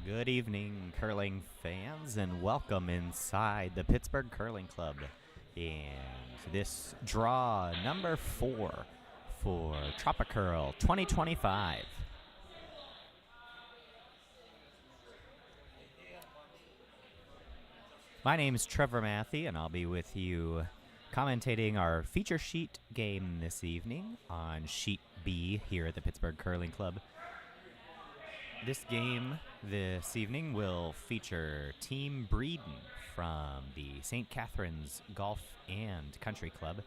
Good evening, curling fans, and welcome inside the Pittsburgh Curling Club. And this draw number 4 for TropiCurl 2025. My name is Trevor Matthey, and I'll be with you commentating our feature sheet game this evening on Sheet B here at the Pittsburgh Curling Club. This game this evening will feature Team Breeden from the St. Catharines Golf and Country Club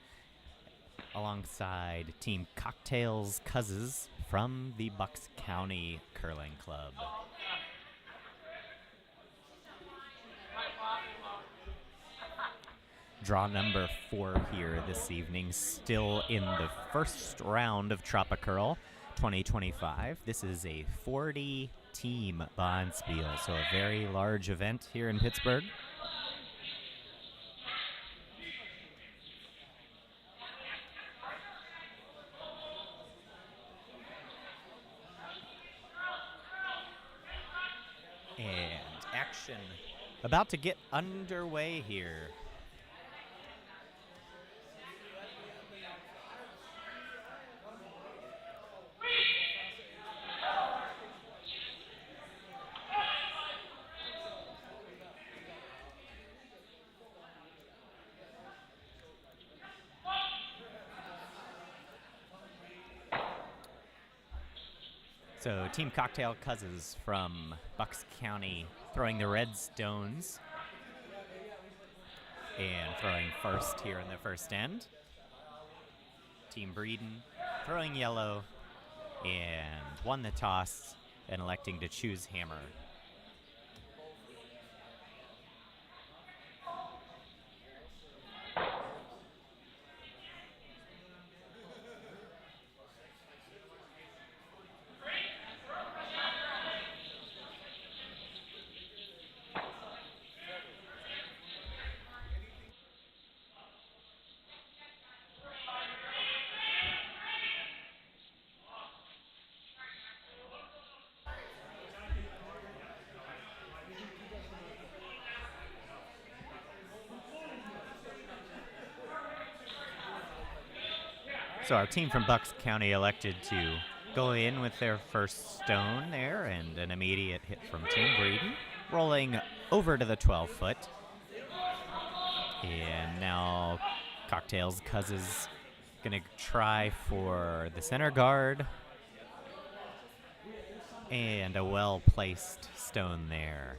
alongside Team Cocktails Cousins from the Bucks County Curling Club. Draw number 4 here this evening, still in the first round of TropiCurl 2025. This is a 40-team Bonspiel, so a very large event here in Pittsburgh. And action about to get underway here. So Team Cocktail Cousins from Bucks County throwing the red stones and throwing first here in the first end. Team Breeden throwing yellow and won the toss and electing to choose hammer. So our team from Bucks County elected to go in with their first stone there, and an immediate hit from Team Breeden, rolling over to the 12-foot. And now Cocktails Cousins gonna try for the center guard, and a well-placed stone there.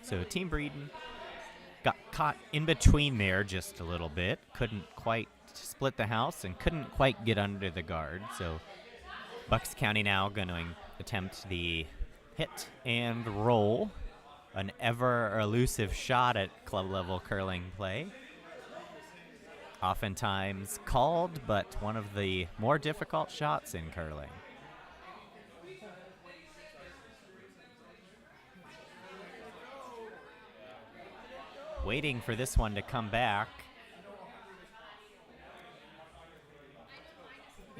So Team Breeden got caught in between there just a little bit. Couldn't quite split the house and couldn't quite get under the guard. So Bucks County now going to attempt the hit and roll. An ever elusive shot at club level curling play. Oftentimes called, but one of the more difficult shots in curling. Waiting for this one to come back.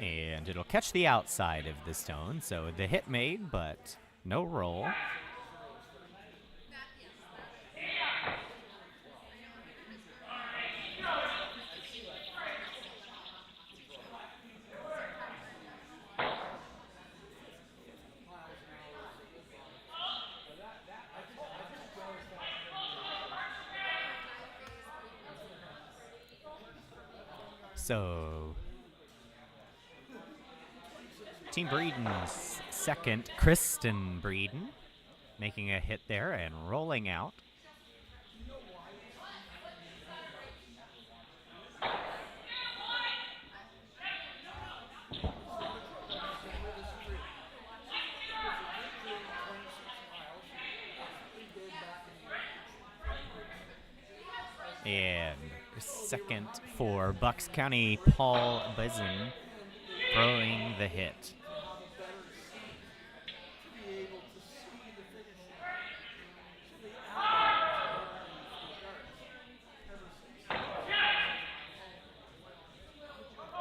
And it'll catch the outside of the stone, so the hit made, but no roll. So Team Breeden's second, Kristen Breeden, making a hit there and rolling out. second for Bucks County. Paul Bizin throwing the hit.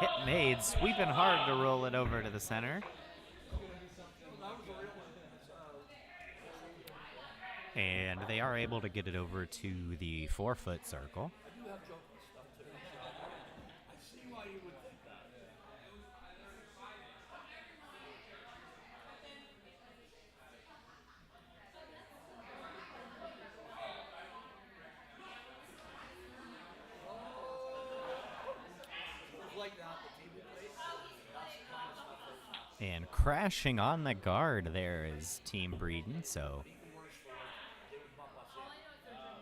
Hit made, sweeping hard to roll it over to the center. And they are able to get it over to the 4-foot circle. And crashing on the guard there is Team Breeden, so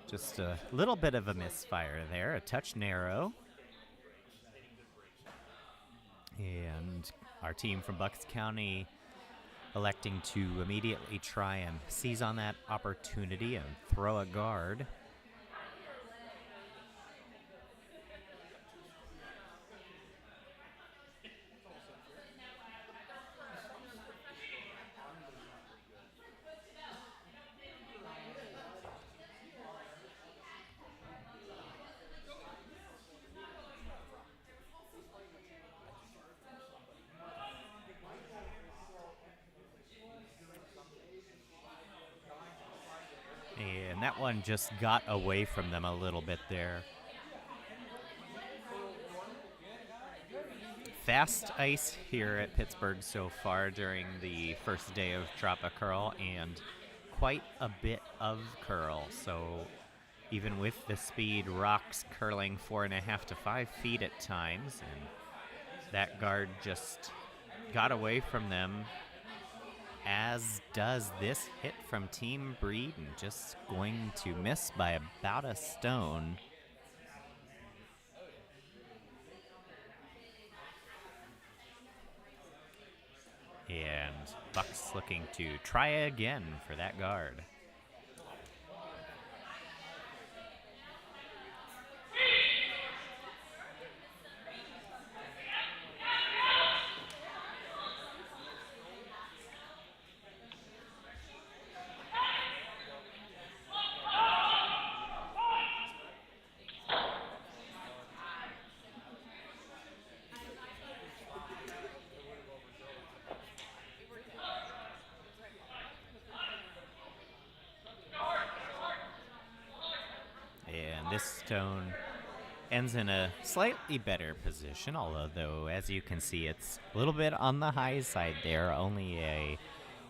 just a little bit of a misfire there, a touch narrow. And our team from Bucks County electing to immediately try and seize on that opportunity and throw a guard. And that one just got away from them a little bit there. Fast ice here at Pittsburgh so far during the first day of TropiCurl, and quite a bit of curl. So even with the speed, rocks curling 4.5 to 5 feet at times, and that guard just got away from them, as does this hit from Team Breeden, just going to miss by about a stone. And Bucks looking to try again for that guard. This stone ends in a slightly better position, although as you can see, it's a little bit on the high side there, only a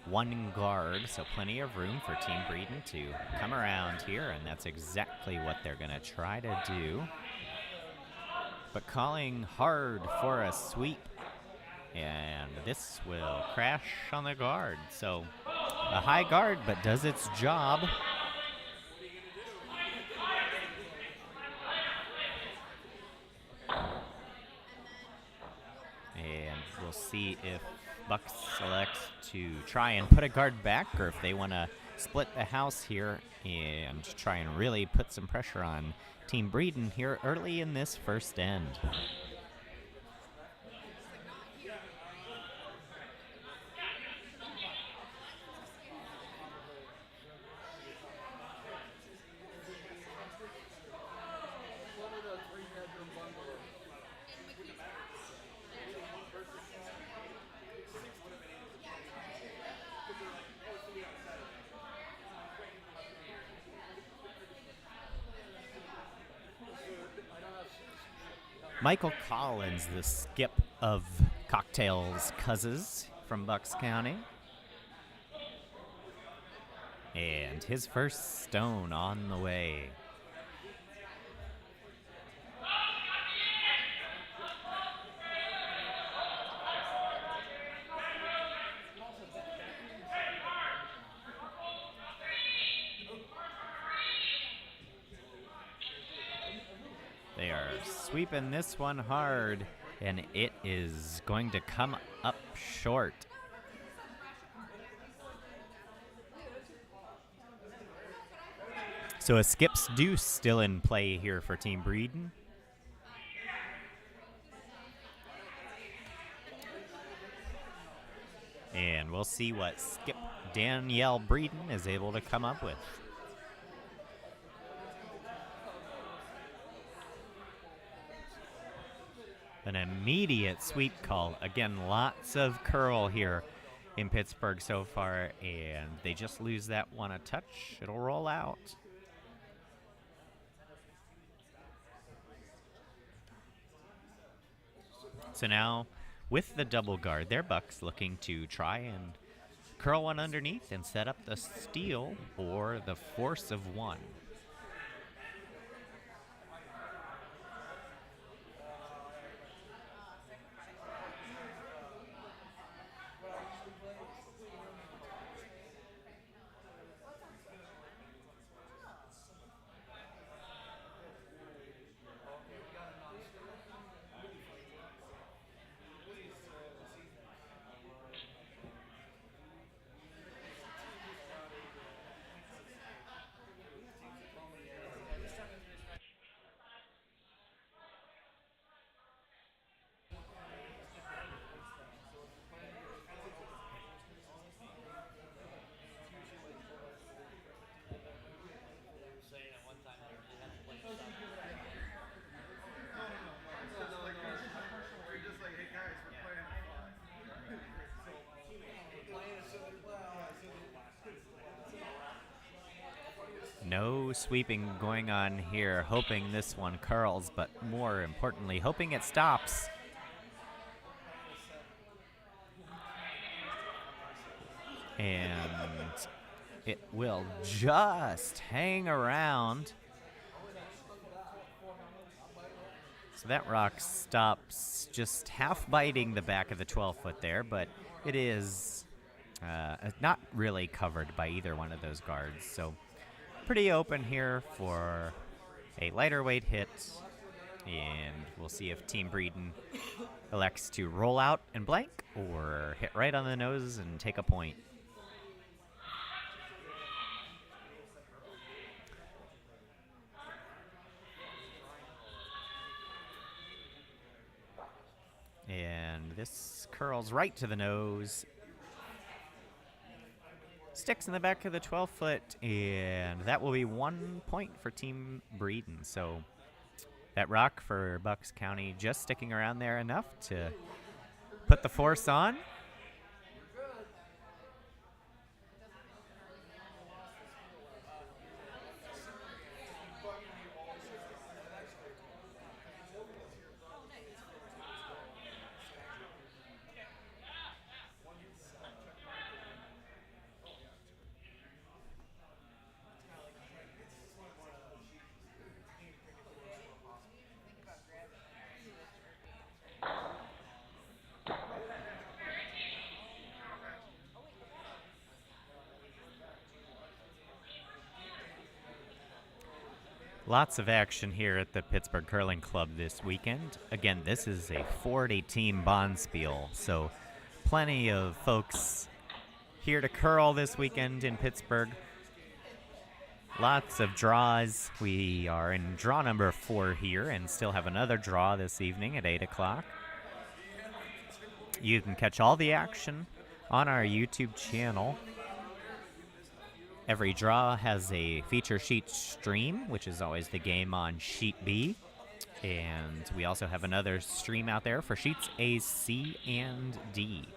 1 guard, so plenty of room for Team Breeden to come around here, and that's exactly what they're going to try to do. But calling hard for a sweep, and this will crash on the guard. So a high guard, but does its job. We'll see if Bucks selects to try and put a guard back, or if they want to split the house here and try and really put some pressure on Team Breeden here early in this first end. Michael Collins, the skip of Cocktails Cousins from Bucks County. And his first stone on the way. They are sweeping this one hard, and it is going to come up short. So a skip's deuce still in play here for Team Breeden. And we'll see what skip Danielle Breeden is able to come up with. An immediate sweep call. Again, lots of curl here in Pittsburgh so far, and they just lose that one a touch. It'll roll out. So now, with the double guard, their Bucks looking to try and curl one underneath and set up the steal or the force of one. No sweeping going on here, hoping this one curls, but more importantly, hoping it stops. And it will just hang around. So that rock stops just half biting the back of the 12-foot there, but it is not really covered by either one of those guards. So pretty open here for a lighter weight hit, and we'll see if Team Breeden elects to roll out and blank or hit right on the nose and take a point. And this curls right to the nose. Sticks in the back of the 12-foot, and that will be 1 point for Team Breeden. So that rock for Bucks County just sticking around there enough to put the force on. Lots of action here at the Pittsburgh Curling Club this weekend. Again, this is a 40-team bonspiel, so plenty of folks here to curl this weekend in Pittsburgh. Lots of draws. We are in draw number 4 here and still have another draw this evening at 8 o'clock. You can catch all the action on our YouTube channel. Every draw has a feature sheet stream, which is always the game on Sheet B. And we also have another stream out there for Sheets A, C, and D.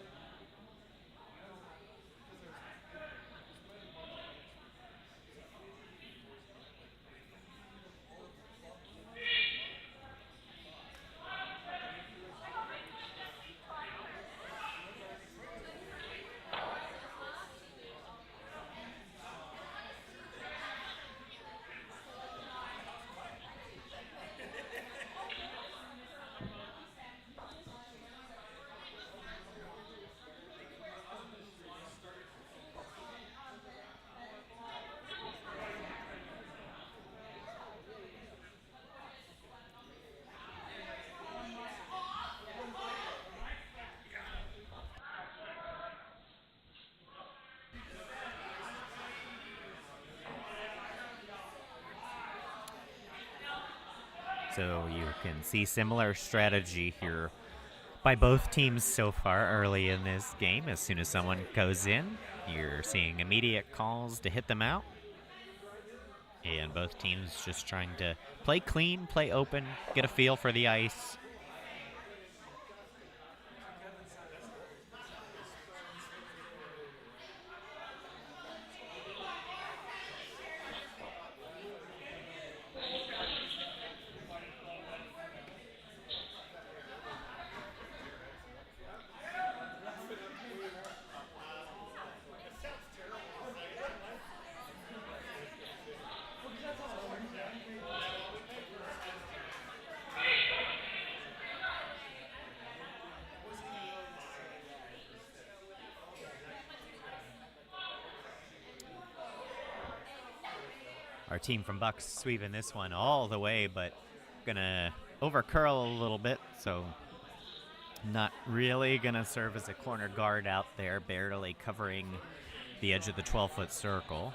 So you can see similar strategy here. by both teams so far early in this game. As soon as someone goes in, you're seeing immediate calls to hit them out. And both teams just trying to play clean, play open, get a feel for the ice. Our team from Bucks sweeping this one all the way, but gonna over-curl a little bit, so not really gonna serve as a corner guard out there, barely covering the edge of the 12-foot circle.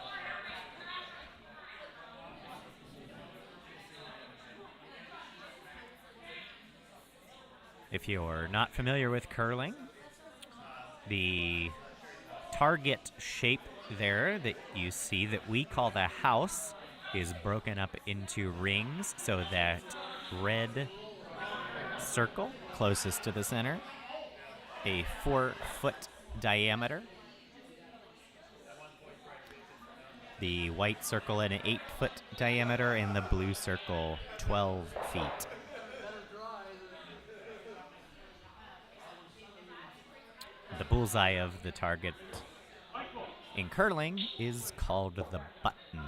If you're not familiar with curling, the target shape there that you see that we call the house is broken up into rings, so that red circle closest to the center, a 4-foot diameter, the white circle an 8-foot diameter, and the blue circle 12 feet. The bullseye of the target in curling is called the button.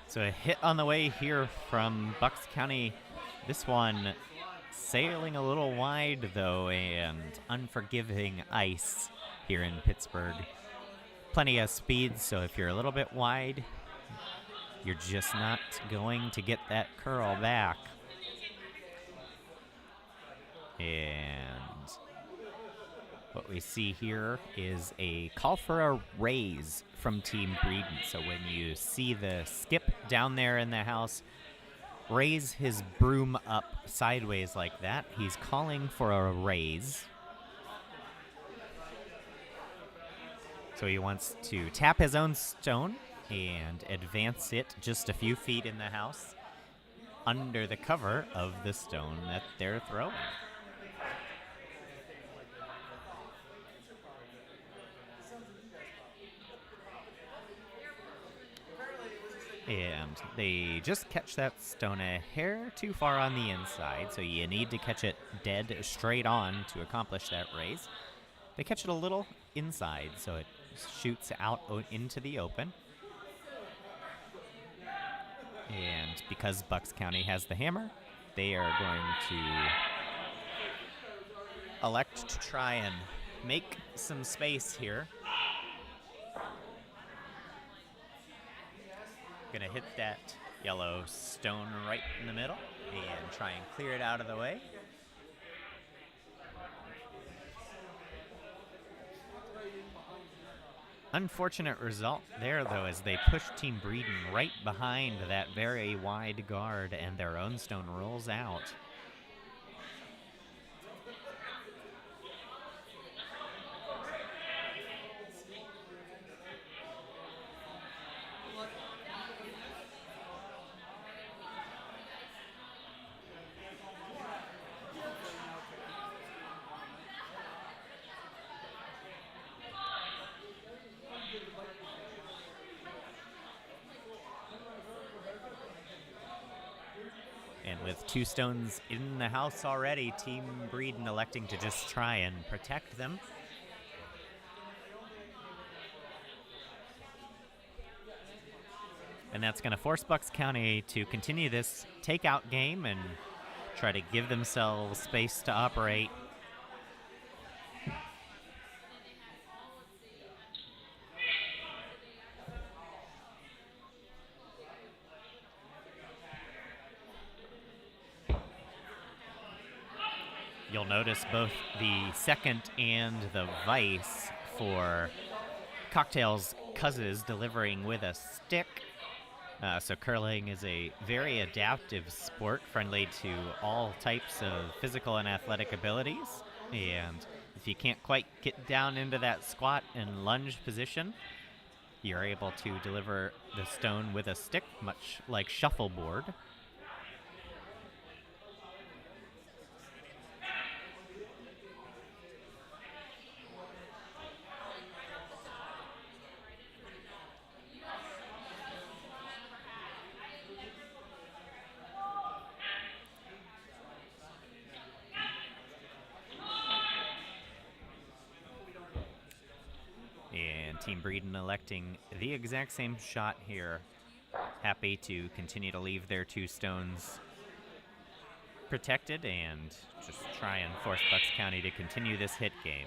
So a hit on the way here from Bucks County. This one sailing a little wide, though, and unforgiving ice here in Pittsburgh. Plenty of speed, so if you're a little bit wide, you're just not going to get that curl back. And what we see here is a call for a raise from Team Breeden. So when you see the skip down there in the house raise his broom up sideways like that, he's calling for a raise. So he wants to tap his own stone and advance it just a few feet in the house under the cover of the stone that they're throwing. And they just catch that stone a hair too far on the inside, so you need to catch it dead straight on to accomplish that raise. They catch it a little inside, so it shoots out into the open. And because Bucks County has the hammer, they are going to elect to try and make some space here. Gonna hit that yellow stone right in the middle and try and clear it out of the way. Unfortunate result there, though, as they push Team Breeden right behind that very wide guard, and their own stone rolls out. And with two stones in the house already, Team Breeden electing to just try and protect them. And that's going to force Bucks County to continue this takeout game and try to give themselves space to operate. You'll notice both the second and the vice for Cocktail's Cousins delivering with a stick. So curling is a very adaptive sport, friendly to all types of physical and athletic abilities. And if you can't quite get down into that squat and lunge position, you're able to deliver the stone with a stick, much like shuffleboard. And Team Breeden electing the exact same shot here. Happy to continue to leave their two stones protected and just try and force Bucks County to continue this hit game.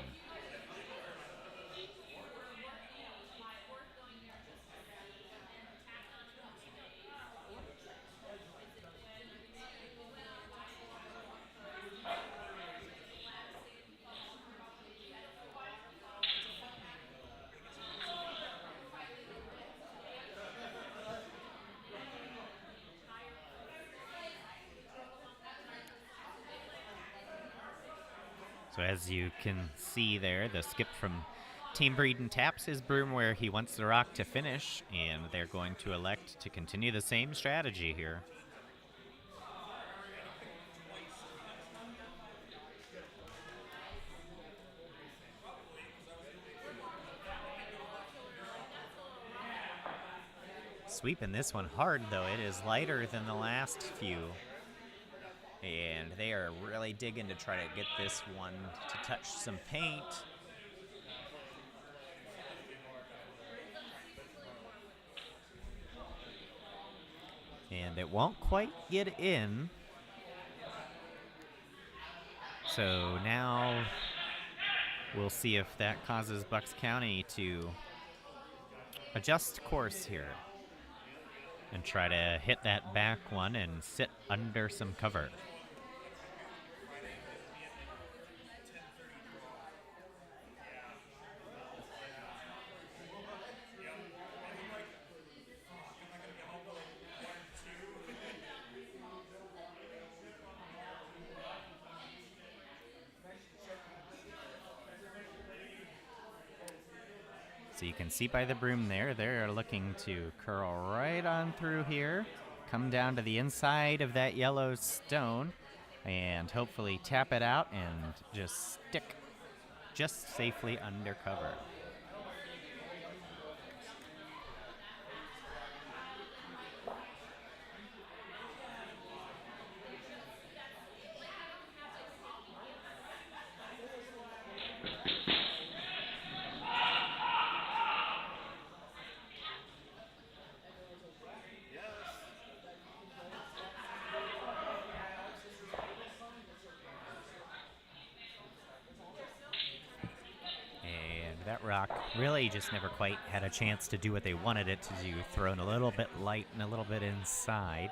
So as you can see there, the skip from Team Breeden taps his broom where he wants the rock to finish, and they're going to elect to continue the same strategy here. Sweeping this one hard, though. It is lighter than the last few. And they are really digging to try to get this one to touch some paint. And it won't quite get in. So now we'll see if that causes Bucks County to adjust course here and try to hit that back one and sit under some cover. So you can see by the broom there, they're looking to curl right on through here, come down to the inside of that yellow stone, and hopefully tap it out and just stick just safely under cover. That rock really just never quite had a chance to do what they wanted it to do, thrown a little bit light and a little bit inside.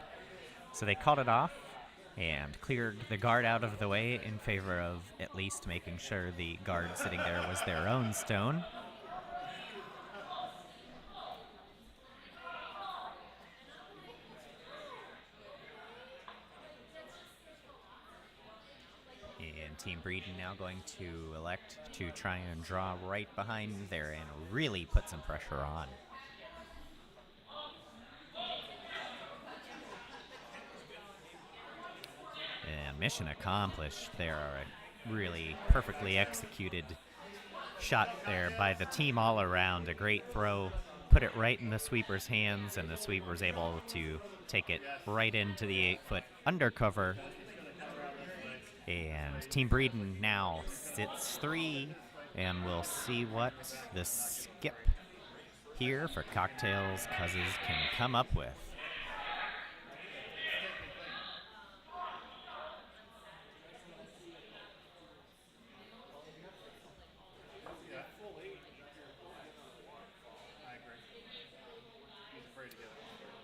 So they called it off and cleared the guard out of the way in favor of at least making sure the guard sitting there was their own stone. And Team Breeden now going to elect to try and draw right behind there and really put some pressure on. And mission accomplished there. A really perfectly executed shot there by the team all around. A great throw, put it right in the sweeper's hands, and the sweeper's able to take it right into the 8-foot undercover. And Team Breeden now sits 3, and we'll see what the skip here for Cocktails Cousins can come up with.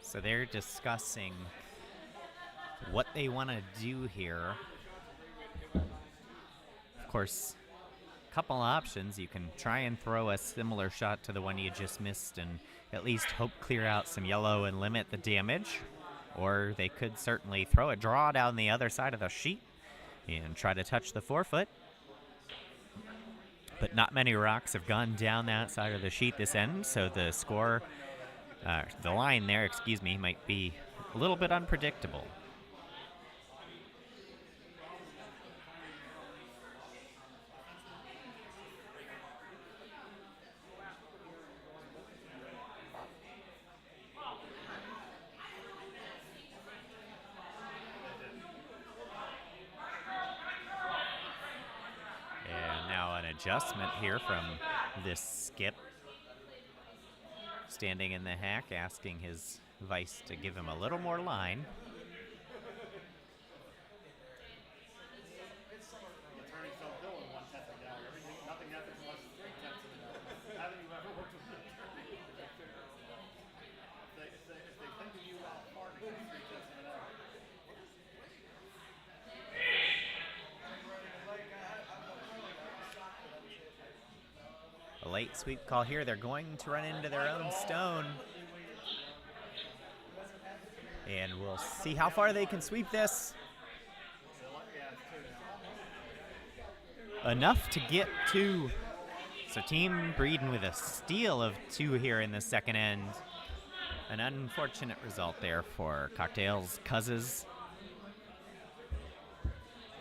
So they're discussing what they want to do here. Of course, couple options. You can try and throw a similar shot to the one you just missed and at least hope clear out some yellow and limit the damage. Or they could certainly throw a draw down the other side of the sheet and try to touch the forefoot. But not many rocks have gone down that side of the sheet this end, so the score, the line there, excuse me, might be a little bit unpredictable. And now an adjustment here from this skip. Standing in the hack, asking his vice to give him a little more line. A late sweep call here. They're going to run into their own stone. And we'll see how far they can sweep this. Enough to get two. So Team Breeden with a steal of two here in the second end. An unfortunate result there for Cocktails Cousins.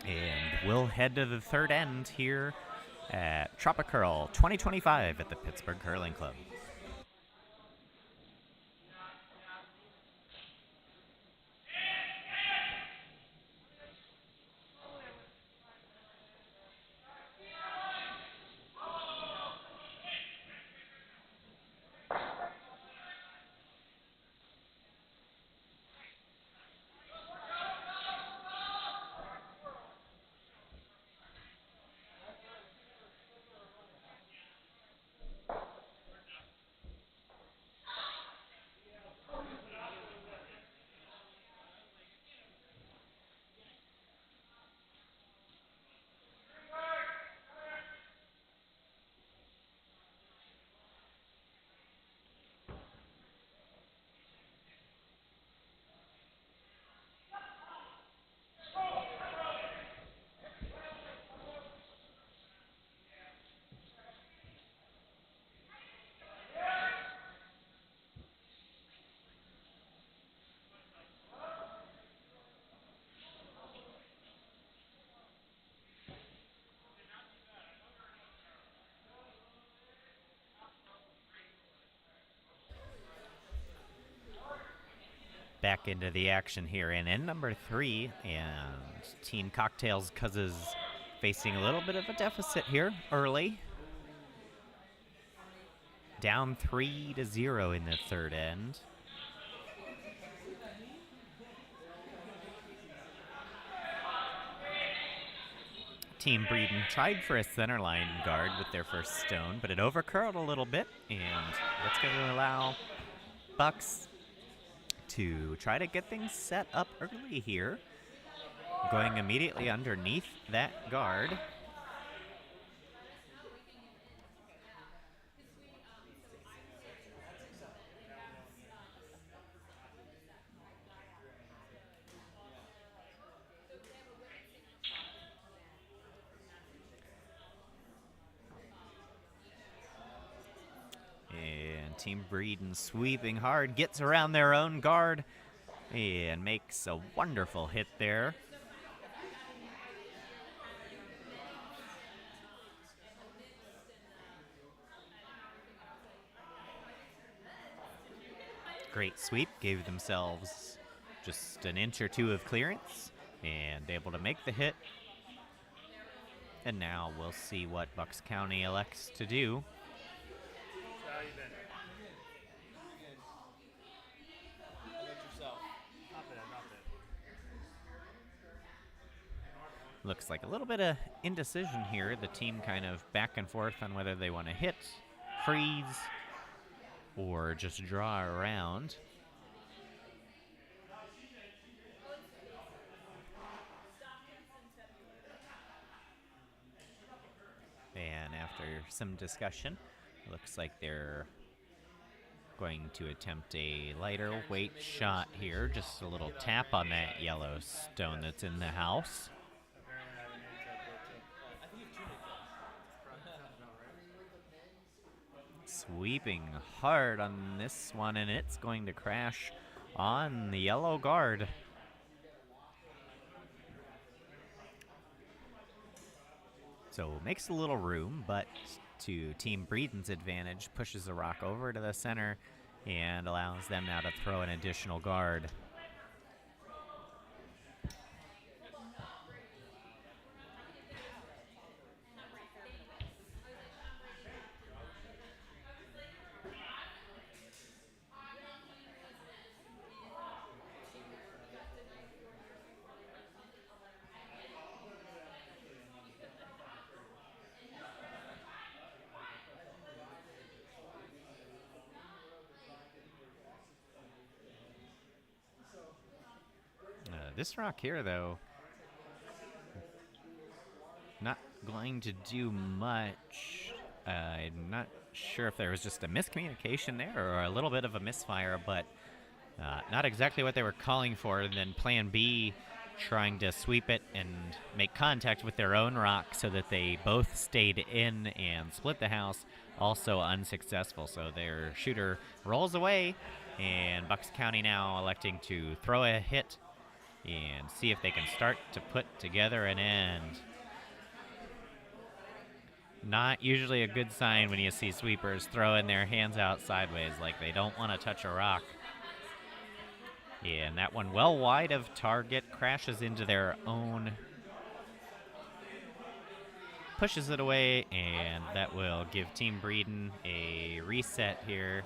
And we'll head to the third end here at TropiCurl 2025 at the Pittsburgh Curling Club. Back into the action here in end number 3, and Team Cocktails Cousins facing a little bit of a deficit here early. Down 3-0 in the third end. Team Breeden tried for a center line guard with their first stone, but it overcurled a little bit, and that's going to allow Bucks to try to get things set up early here. Going immediately underneath that guard. And Team Breeden sweeping hard, gets around their own guard and makes a wonderful hit there. Great sweep, gave themselves just an inch or two of clearance and able to make the hit. And now we'll see what Bucks County elects to do. Looks like a little bit of indecision here. The team kind of back and forth on whether they want to hit, freeze, or just draw around. after some discussion. Looks like they're going to attempt a lighter weight shot here. Just a little tap on that yellow stone that's in the house. Sweeping hard on this one, and it's going to crash on the yellow guard. So makes a little room, but to Team Breeden's advantage, pushes the rock over to the center and allows them now to throw an additional guard. This rock here, though, not going to do much. I'm not sure if there was just a miscommunication there or a little bit of a misfire, but not exactly what they were calling for. And then plan B, trying to sweep it and make contact with their own rock so that they both stayed in and split the house, also unsuccessful. So their shooter rolls away, and Bucks County now electing to throw a hit and see if they can start to put together an end. Not usually a good sign when you see sweepers throwing their hands out sideways like they don't want to touch a rock. Yeah, and that one well wide of target, crashes into their own, pushes it away, and that will give Team Breeden a reset here.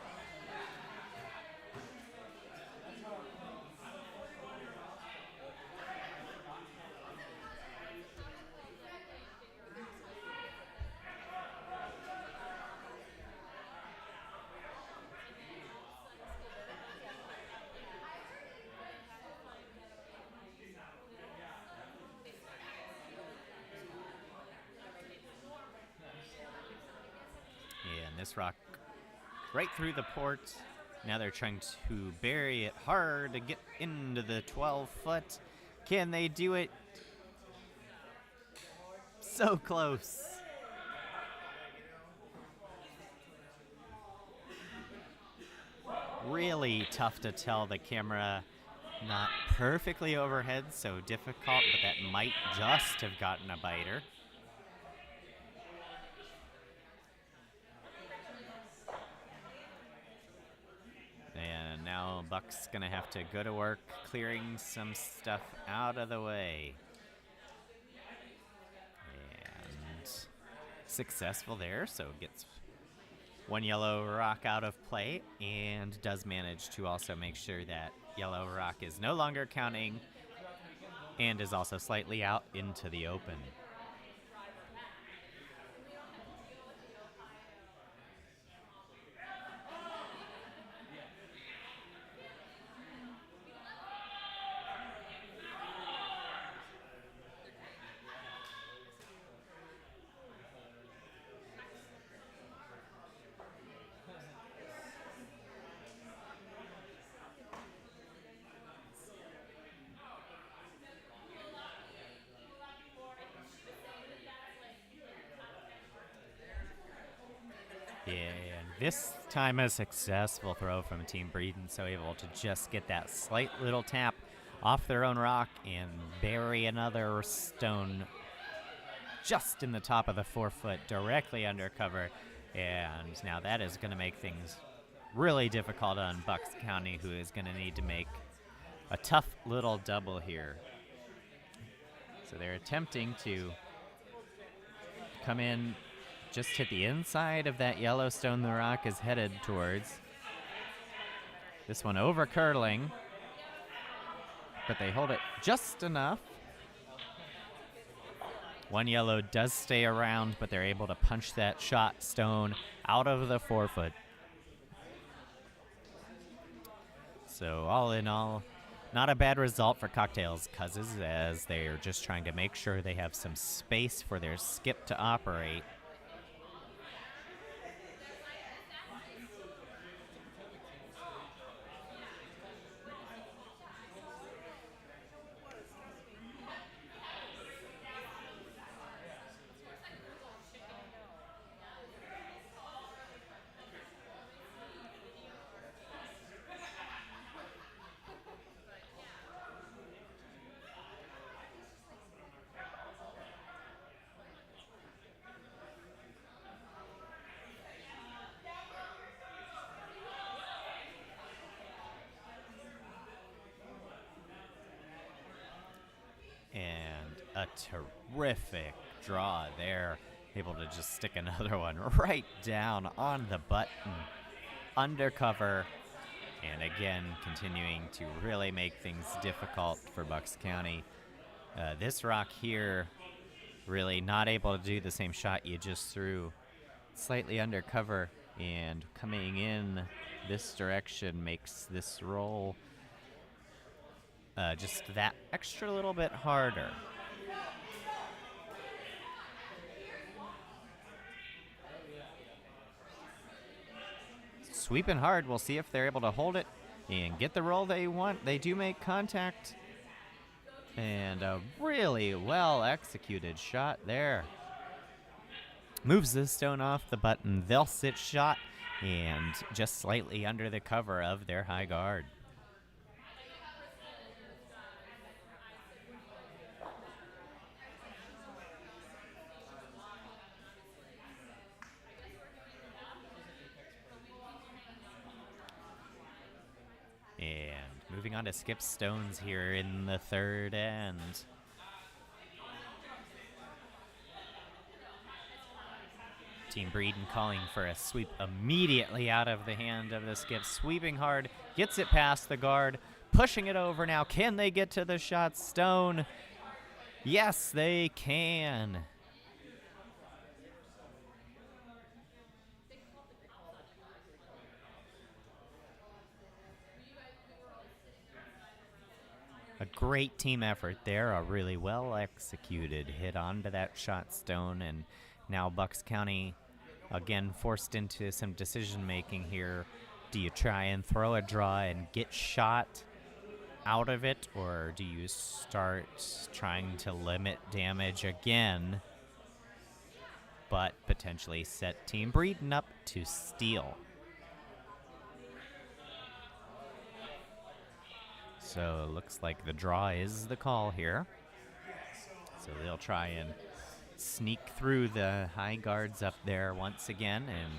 And this rock right through the port. Now they're trying to bury it hard to get into the 12-foot. Can they do it? So close. Really tough to tell. The camera not perfectly overhead, so difficult, but that might just have gotten a biter. And now Buck's gonna have to go to work clearing some stuff out of the way. And successful there, so gets one yellow rock out of play, and does manage to also make sure that yellow rock is no longer counting and is also slightly out into the open. Yeah, and this time a successful throw from Team Breeden, so able to just get that slight little tap off their own rock and bury another stone just in the top of the 4-foot, directly under cover. And now that is going to make things really difficult on Bucks County, who is going to need to make a tough little double here. So they're attempting to come in, just hit the inside of that yellow stone the rock is headed towards. This one over curling, but they hold it just enough. One yellow does stay around, but they're able to punch that shot stone out of the 4-foot. So all in all, not a bad result for Cocktails Cousins, as they're just trying to make sure they have some space for their skip to operate. a terrific draw there. Able to just stick another one right down on the button, undercover, and again continuing to really make things difficult for Bucks County. This rock here really not able to do the same shot you just threw. Slightly undercover, and coming in this direction makes this roll just that extra little bit harder. Sweeping hard. We'll see if they're able to hold it and get the roll they want. They do make contact. And a really well executed shot there. Moves the stone off the button. They'll sit shot and just slightly under the cover of their high guard. And moving on to skip stones here in the third end. Team Breeden calling for a sweep immediately out of the hand of the skip. Sweeping hard, gets it past the guard, pushing it over now. Can they get to the shot stone? Yes, they can. A great team effort there, a really well executed hit onto that shot stone, and now Bucks County again forced into some decision making here. Do you try and throw a draw and get shot out of it, or do you start trying to limit damage again, but potentially set Team Breeden up to steal? So it looks like the draw is the call here. So they'll try and sneak through the high guards up there once again and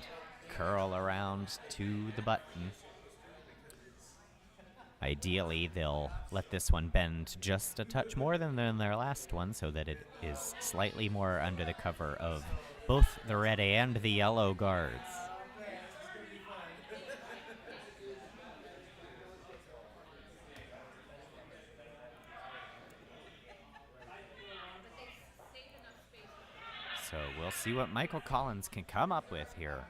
curl around to the button. Ideally, they'll let this one bend just a touch more than their last one so that it is slightly more under the cover of both the red and the yellow guards. So we'll see what Michael Collins can come up with here.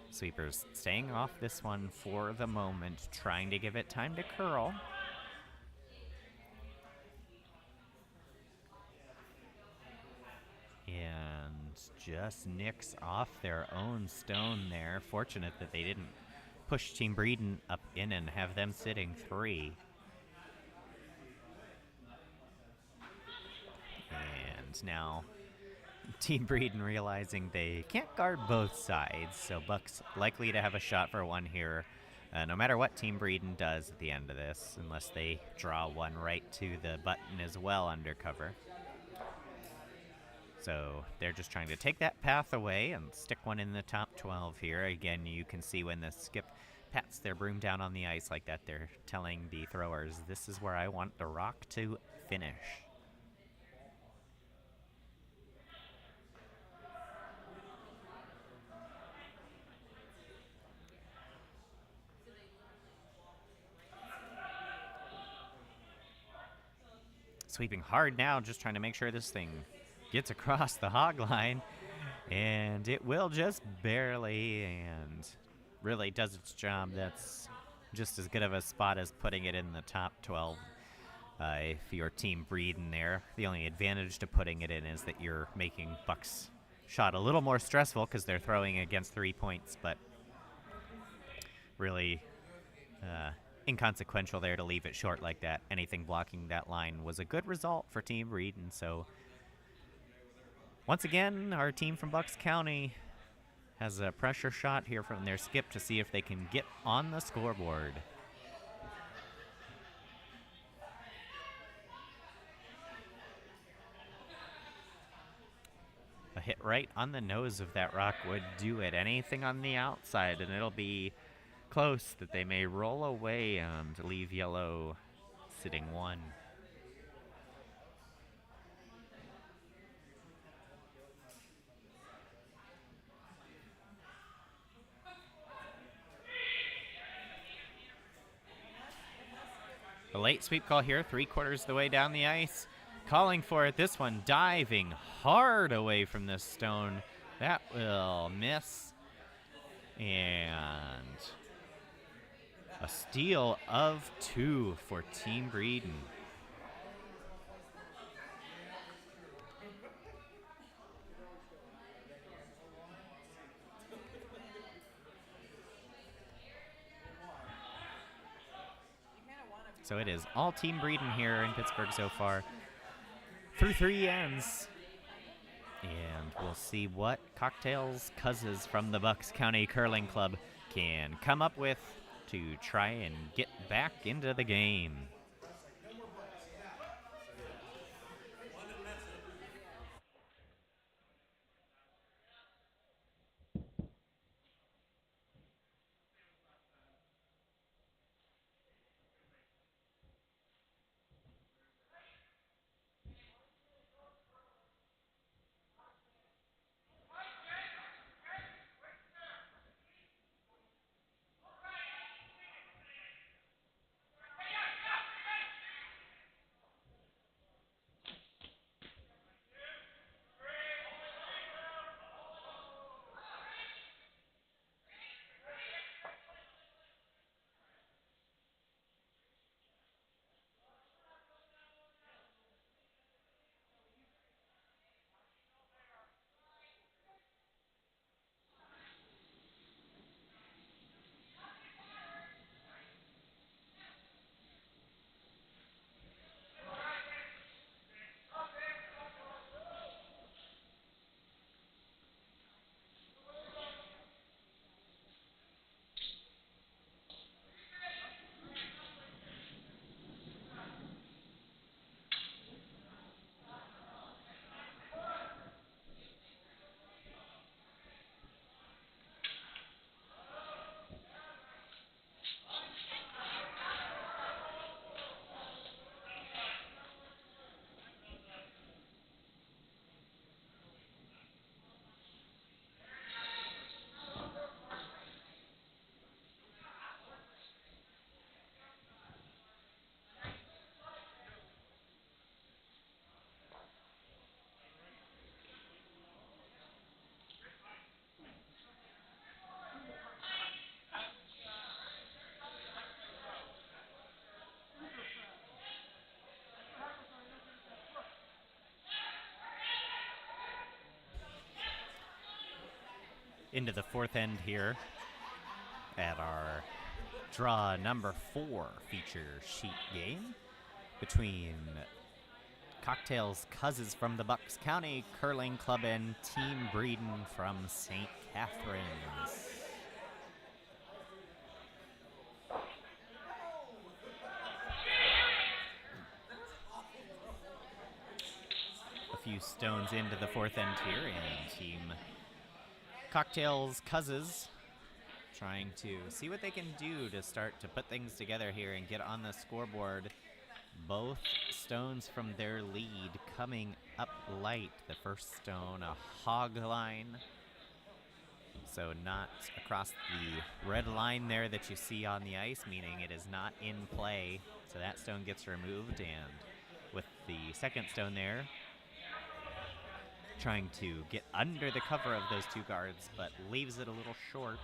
Sweepers staying off this one for the moment, trying to give it time to curl. And just nicks off their own stone there. Fortunate that they didn't push Team Breeden up in and have them sitting 3. And now Team Breeden realizing they can't guard both sides, so Bucks likely to have a shot for one here, no matter what Team Breeden does at the end of this, unless they draw one right to the button as well undercover. So they're just trying to take that path away and stick one in the top 12 here. Again, you can see when the skip pats their broom down on the ice like that, they're telling the throwers, this is where I want the rock to finish. Sweeping hard now, just trying to make sure this thing gets across the hog line, and it will just barely, and really does its job. That's just as good of a spot as putting it in the top 12 if you're Team Breeden there. The only advantage to putting it in is that you're making Bucks' shot a little more stressful because they're throwing against 3 points, but really inconsequential there to leave it short like that. Anything blocking that line was a good result for Team Breeden. So once again, our team from Bucks County has a pressure shot here from their skip to see if they can get on the scoreboard. A hit right on the nose of that rock would do it. Anything on the outside and it'll be close that they may roll away and leave yellow sitting 1. late sweep call here, 3/4 of the way down the ice. Calling for it. This one diving hard away from this stone. That will miss. And a steal of 2 for Team Breeden. So it is all Team Breeden here in Pittsburgh so far. Through 3 ends. And we'll see what Cocktails Cousins from the Bucks County Curling Club can come up with to try and get back into the game. Into the 4th end here at our draw number 4 feature sheet game between Cocktails Cousins from the Bucks County Curling Club and Team Breeden from St. Catharines. A few stones into the 4th end here, and Team Cocktails Cousins trying to see what they can do to start to put things together here and get on the scoreboard. Both stones from their lead coming up light. The first stone, a hog line. So not across the red line there that you see on the ice, meaning it is not in play. So that stone gets removed, and with the second stone there, trying to get under the cover of those 2 guards, but leaves it a little short.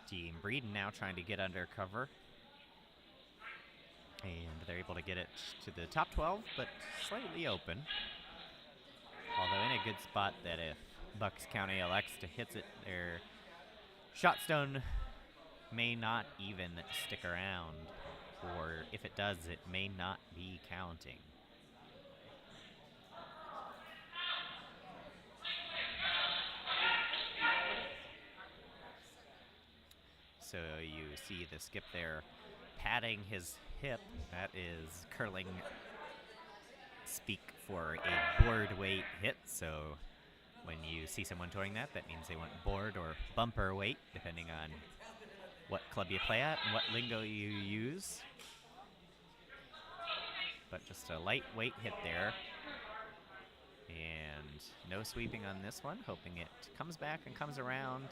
Team Breeden now trying to get under cover. And they're able to get it to the top 12, but slightly open. Although in a good spot that if Bucks County elects to hit it, their shot stone may not even stick around, or if it does, it may not be counting. So you see the skip there patting his hip. That is curling speak for a board weight hit, so when you see someone doing that, that means they want board or bumper weight, depending on what club you play at and what lingo you use. but just a lightweight hit there. And no sweeping on this one, hoping it comes back and comes around.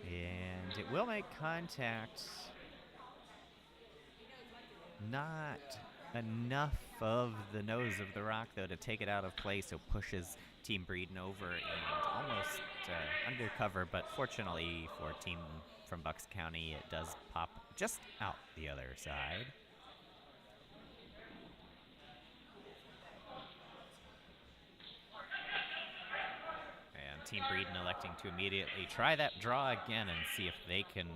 And it will make contact. Not enough of the nose of the rock, though, to take it out of play, so pushes Team Breeden over and almost undercover, but fortunately for Team from Bucks County, it does pop just out the other side. And Team Breeden electing to immediately try that draw again and see if they can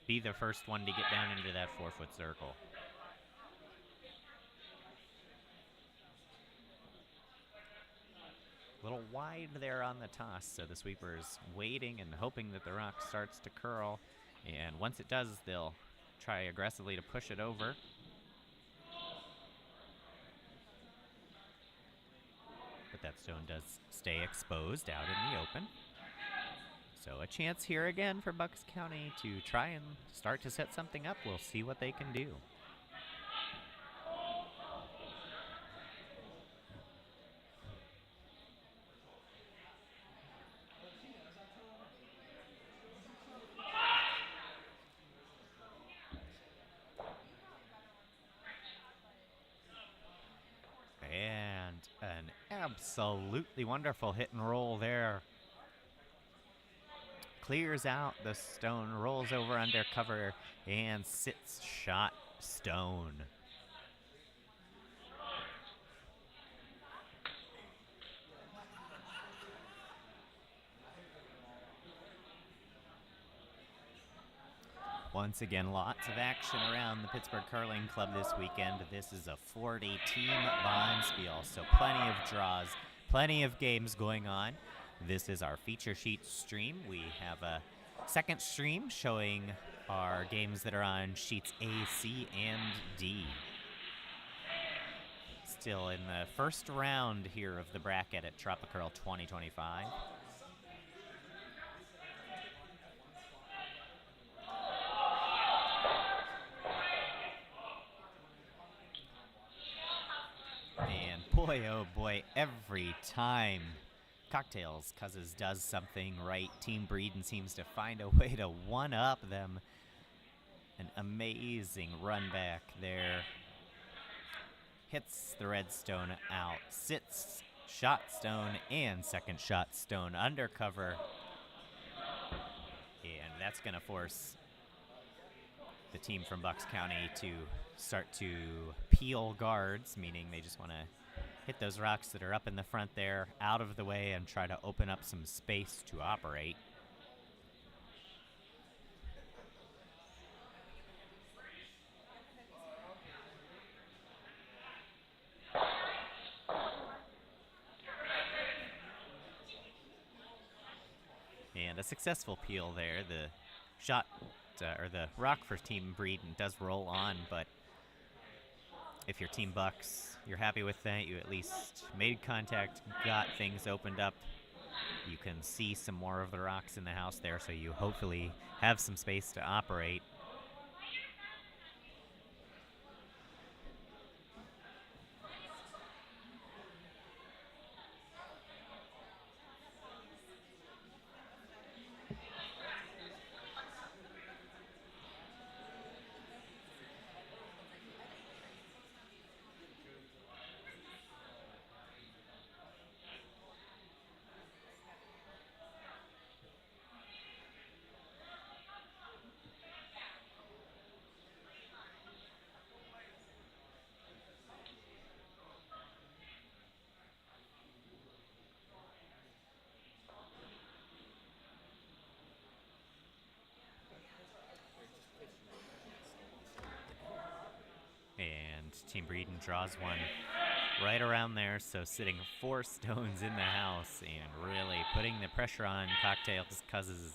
be the first one to get down into that 4-foot circle. A little wide there on the toss, so the sweeper's waiting and hoping that the rock starts to curl. And once it does, they'll try aggressively to push it over. But that stone does stay exposed out in the open. So a chance here again for Bucks County to try and start to set something up. We'll see what they can do. And an absolutely wonderful hit and roll there. Clears out the stone, rolls over under cover, and sits shot stone. Once again, lots of action around the Pittsburgh Curling Club this weekend. This is a 40-team Bonspiel, so plenty of draws, plenty of games going on. This is our feature sheet stream. We have a second stream showing our games that are on sheets A, C, and D. Still in the first round here of the bracket at TropiCurl 2025. And boy, oh boy, every time Cocktails Cousins does something right, Team Breeden seems to find a way to one-up them. An amazing run back there. Hits the red stone out, sits shot stone and second shot stone undercover. And that's going to force the team from Bucks County to start to peel guards, meaning they just want to hit those rocks that are up in the front there out of the way and try to open up some space to operate. And a successful peel there. The shot, or the rock for Team Breeden does roll on, but if you're Team Bucks, you're happy with that. You at least made contact, got things opened up. You can see some more of the rocks in the house there, so you hopefully have some space to operate. And Team Breeden draws one right around there, so sitting 4 stones in the house and really putting the pressure on Cocktails Cousins.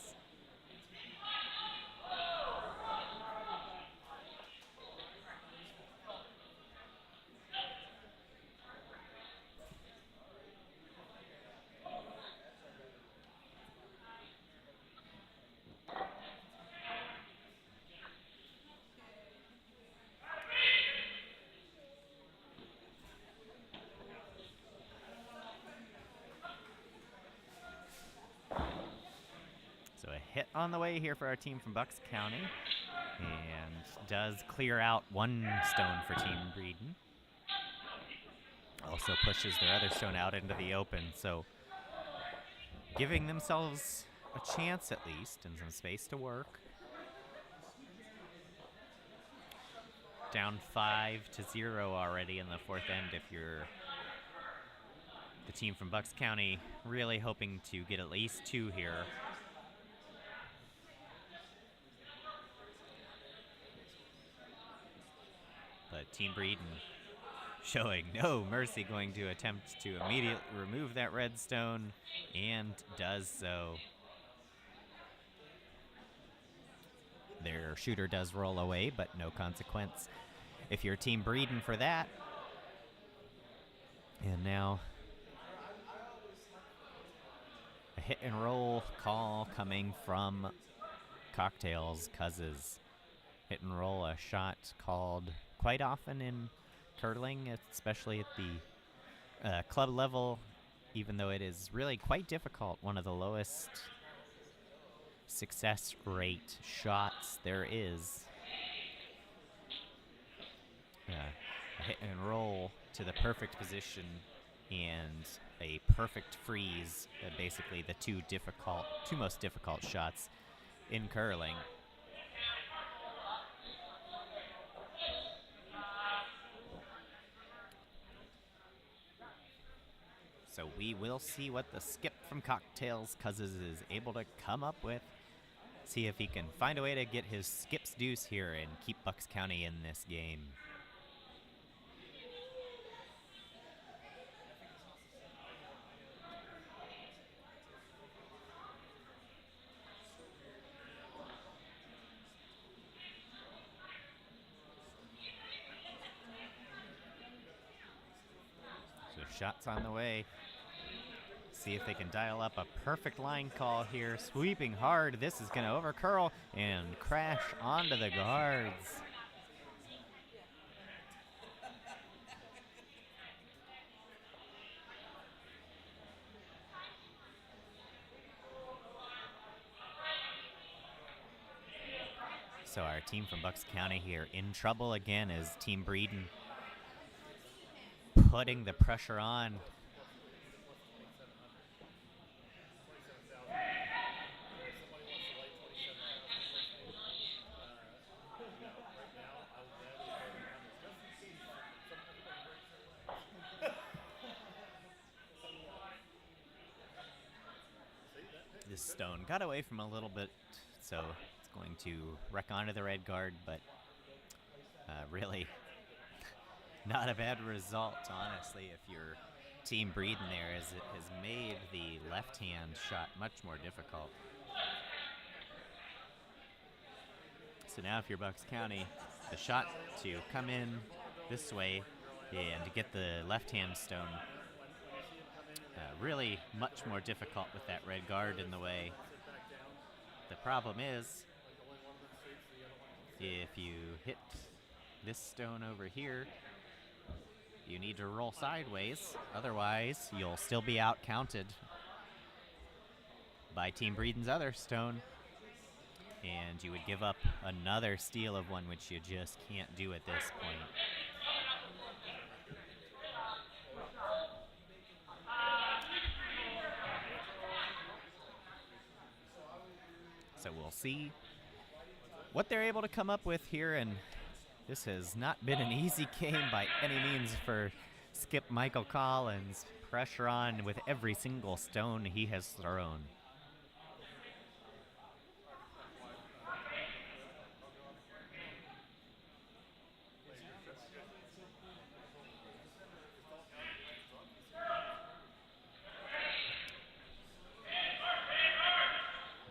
hit on the way here for our team from Bucks County, and does clear out one stone for Team Breeden. Also pushes their other stone out into the open, so giving themselves a chance at least and some space to work. Down 5-0 already in the fourth end if you're the team from Bucks County, really hoping to get at least 2 here. But Team Breeden showing no mercy, going to attempt to immediately remove that red stone, and does so. Their shooter does roll away, but no consequence if you're Team Breeden for that. And now a hit and roll call coming from Cocktails Cuzes. Hit and roll, a shot called quite often in curling, especially at the club level, even though it is really quite difficult. One of the lowest success rate shots there is. A hit and roll to the perfect position and a perfect freeze, basically the two most difficult shots in curling. So we will see what the skip from Cocktails Cuzes is able to come up with. See if he can find a way to get his skip's deuce here and keep Bucks County in this game. So shots on the way. See if they can dial up a perfect line call here. Sweeping hard. This is going to overcurl and crash onto the guards. So our team from Bucks County here in trouble again as Team Breeden putting the pressure on. This stone got away from a little bit, so it's going to wreck onto the red guard, but really not a bad result, honestly, if you're Team Breeden there, as it has made the left-hand shot much more difficult. So now if you're Bucks County, the shot to come in this way and to get the left-hand stone really much more difficult with that red guard in the way. The problem is, if you hit this stone over here, you need to roll sideways. Otherwise, you'll still be out counted by Team Breeden's other stone, and you would give up another steal of one, which you just can't do at this point. So we'll see what they're able to come up with here, and this has not been an easy game by any means for Skip Michael Collins. Pressure on with every single stone he has thrown.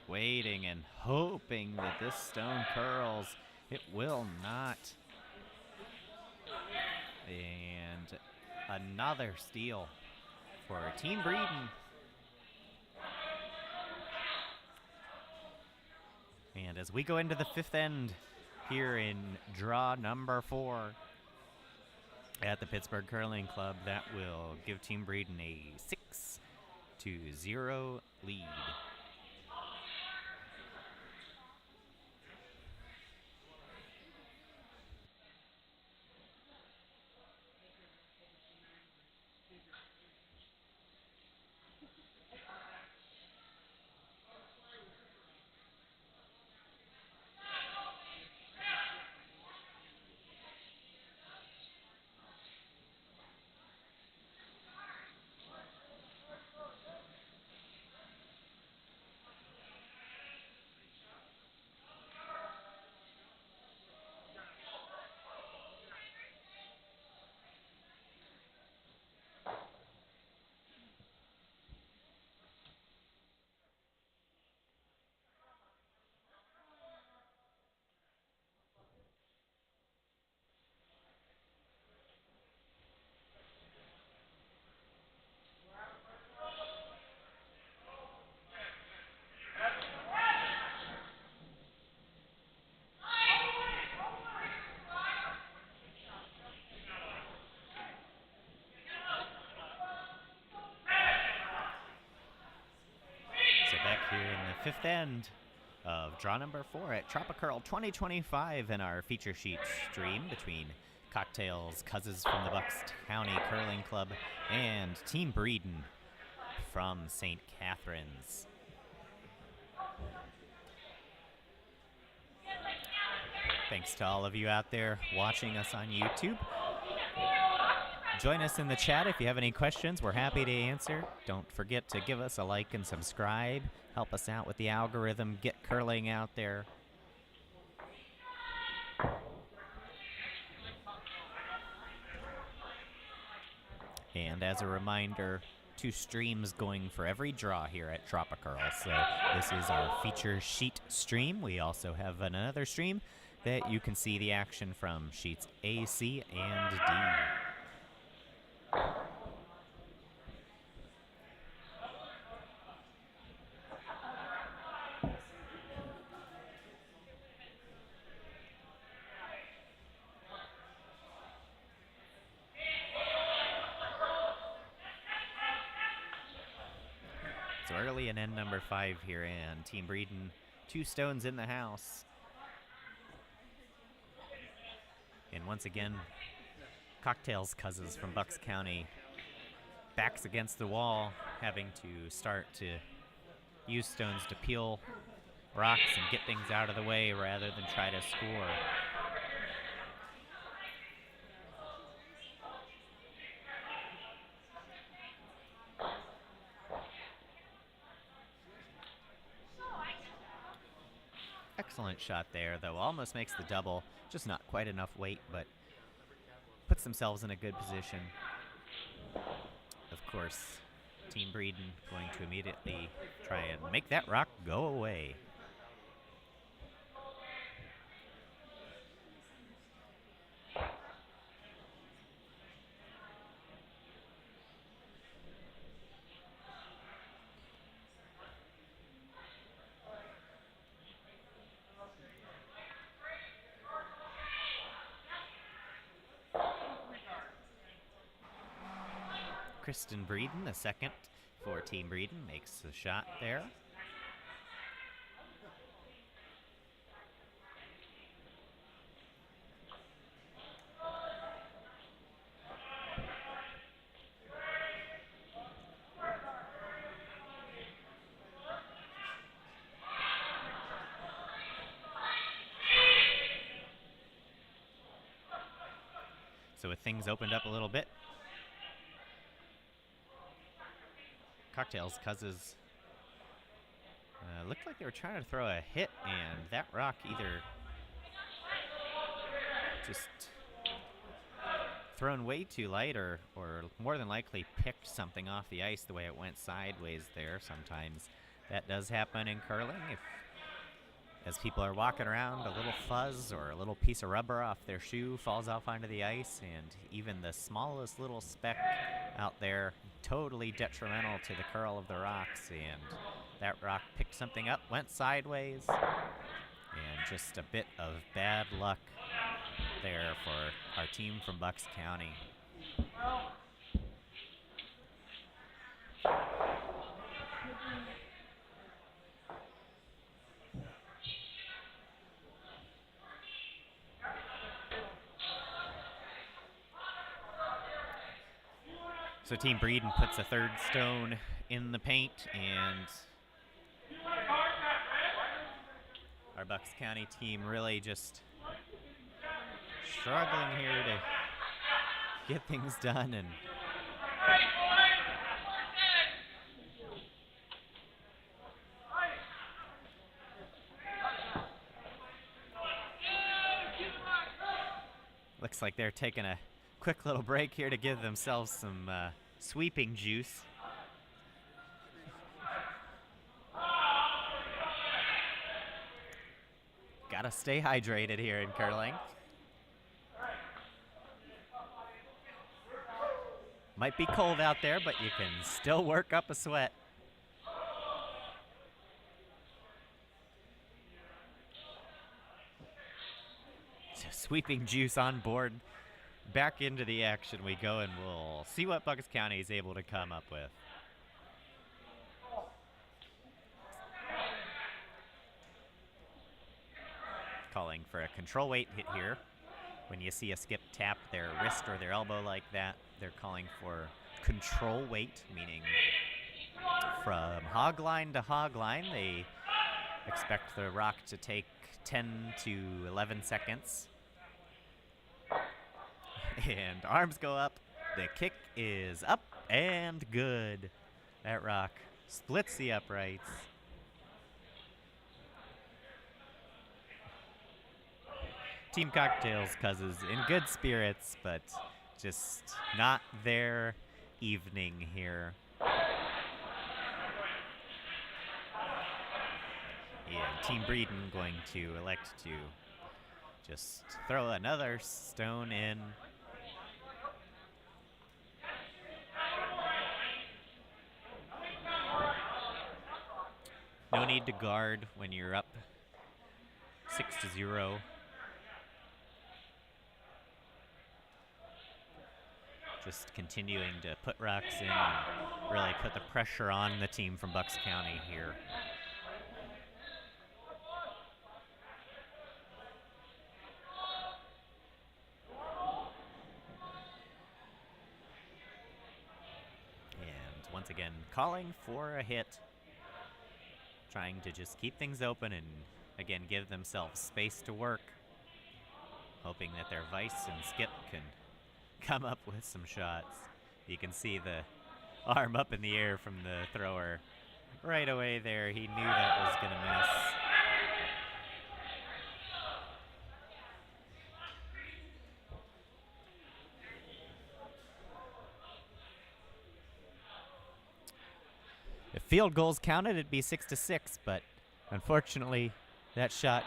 Waiting and hoping that this stone curls. It will not. And another steal for Team Breeden. And as we go into the fifth end here in draw number 4 at the Pittsburgh Curling Club, that will give Team Breeden a 6-0 lead. here in the fifth end of draw number 4 at TropiCurl 2025 in our feature sheet stream between Cocktails Cousins from the Bucks County Curling Club and Team Breeden from St. Catharines. Thanks to all of you out there watching us on YouTube. Join us in the chat if you have any questions. We're happy to answer. Don't forget to give us a like and subscribe. Help us out with the algorithm. Get curling out there. And as a reminder, 2 streams going for every draw here at TropiCurl. So this is our feature sheet stream. We also have another stream that you can see the action from sheets A, C, and D. So early in end number 5 here, and Team Breeden 2 stones in the house. And once again, Cocktails Cousins from Bucks County, backs against the wall, having to start to use stones to peel rocks and get things out of the way rather than try to score. Excellent shot there, though. Almost makes the double. Just not quite enough weight, but puts themselves in a good position. Of course, Team Breeden going to immediately try and make that rock go away. Kristen Breeden, the second for Team Breeden, makes the shot there. So with things opened up a little bit, Cocktails Cousins looked like they were trying to throw a hit, and that rock either just thrown way too light or more than likely picked something off the ice the way it went sideways there. Sometimes that does happen in curling. If, as people are walking around, a little fuzz or a little piece of rubber off their shoe falls off onto the ice, and even the smallest little speck out there totally detrimental to the curl of the rocks, and that rock picked something up, went sideways, and just a bit of bad luck there for our team from Bucks County. So Team Breeden puts a third stone in the paint, and our Bucks County team really just struggling here to get things done. And looks like they're taking a quick little break here to give themselves some sweeping juice. Gotta stay hydrated here in curling. Might be cold out there, but you can still work up a sweat. So sweeping juice on board. Back into the action we go, and we'll see what Bucks County is able to come up with. calling for a control weight hit here. When you see a skip tap their wrist or their elbow like that, they're calling for control weight, meaning from hog line to hog line, they expect the rock to take 10 to 11 seconds. And arms go up. The kick is up and good. That rock splits the uprights. Team Cocktails Cousins in good spirits, but just not their evening here. And Team Breeden going to elect to just throw another stone in. No need to guard when you're up 6-0. Just continuing to put rocks in and really put the pressure on the team from Bucks County here. And once again, calling for a hit. Trying to just keep things open and, again, give themselves space to work. Hoping that their Vice and Skip can come up with some shots. You can see the arm up in the air from the thrower. Right away there, he knew that was going to miss. If field goals counted, it'd be 6-6, but unfortunately, that shot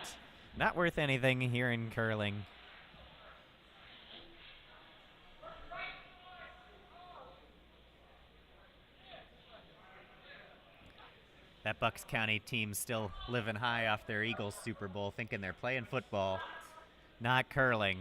not worth anything here in curling. That Bucks County team still living high off their Eagles Super Bowl, thinking they're playing football, not curling.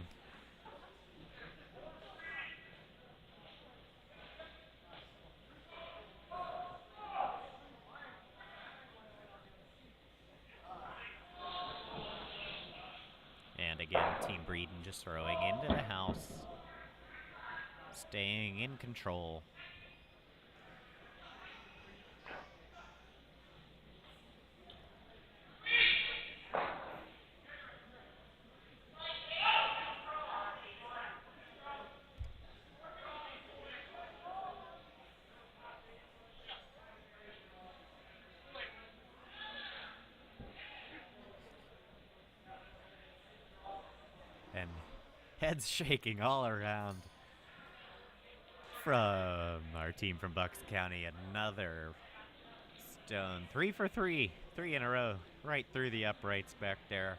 And again, Team Breeden just throwing into the house, staying in control. And heads shaking all around from our team from Bucks County. Another stone. 3 for 3. 3 in a row. Right through the uprights back there.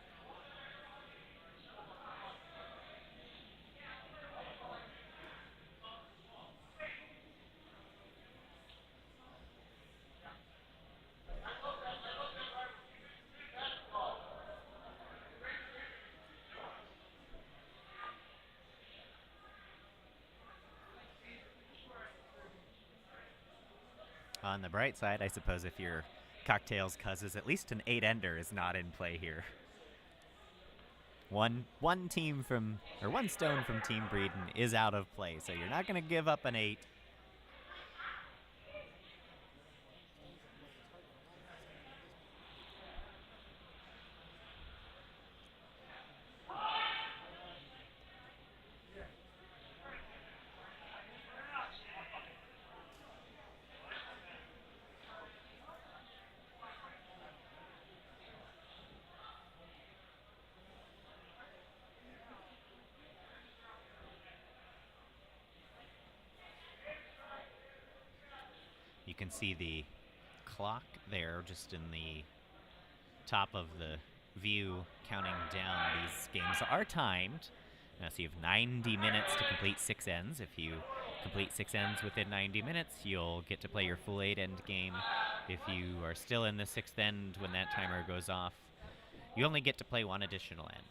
On the bright side, I suppose if you're Cocktails Cousins, at least an 8-ender is not in play here. One stone from Team Breeden is out of play, so you're not going to give up an 8. You can see the clock there just in the top of the view counting down. These games are timed. So you have 90 minutes to complete 6 ends. If you complete 6 ends within 90 minutes, you'll get to play your full 8-end game. If you are still in the 6th end when that timer goes off, you only get to play one additional end.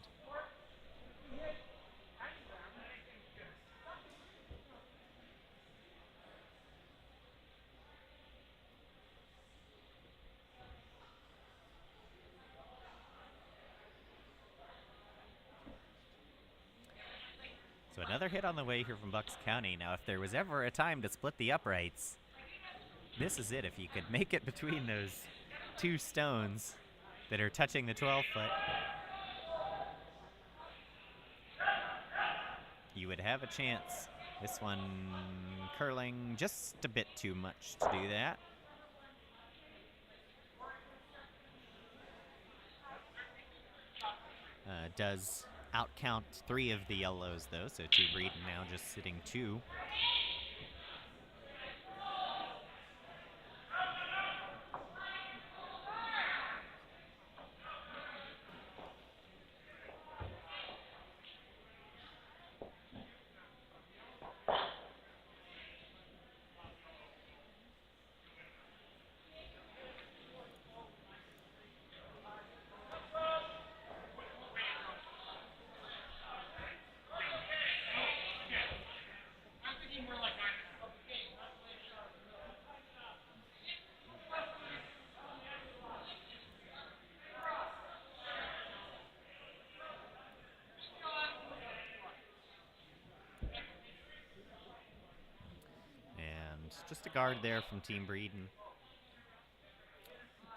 Another hit on the way here from Bucks County. Now, if there was ever a time to split the uprights, this is it. If you could make it between those two stones that are touching the 12-foot, you would have a chance. This one curling just a bit too much to do that. Does outcount 3 of the yellows, though, so Team Breeden now just sitting 2. Just a guard there from Team Breeden,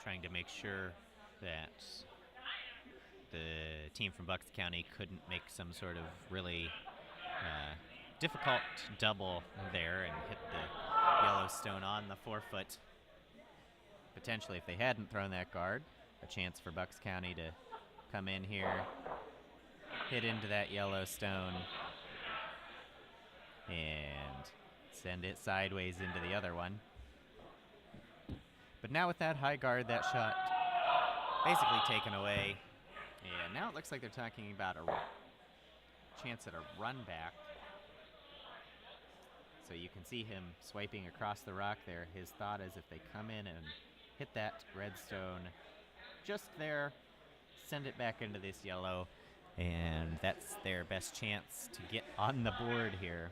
trying to make sure that the team from Bucks County couldn't make some sort of really difficult double there and hit the Yellowstone on the 4-foot. Potentially, if they hadn't thrown that guard, a chance for Bucks County to come in here, hit into that Yellowstone, and send it sideways into the other one. But now with that high guard, that shot basically taken away. And now it looks like they're talking about a chance at a run back. So you can see him swiping across the rock there. His thought is if they come in and hit that redstone just there, send it back into this yellow, and that's their best chance to get on the board here.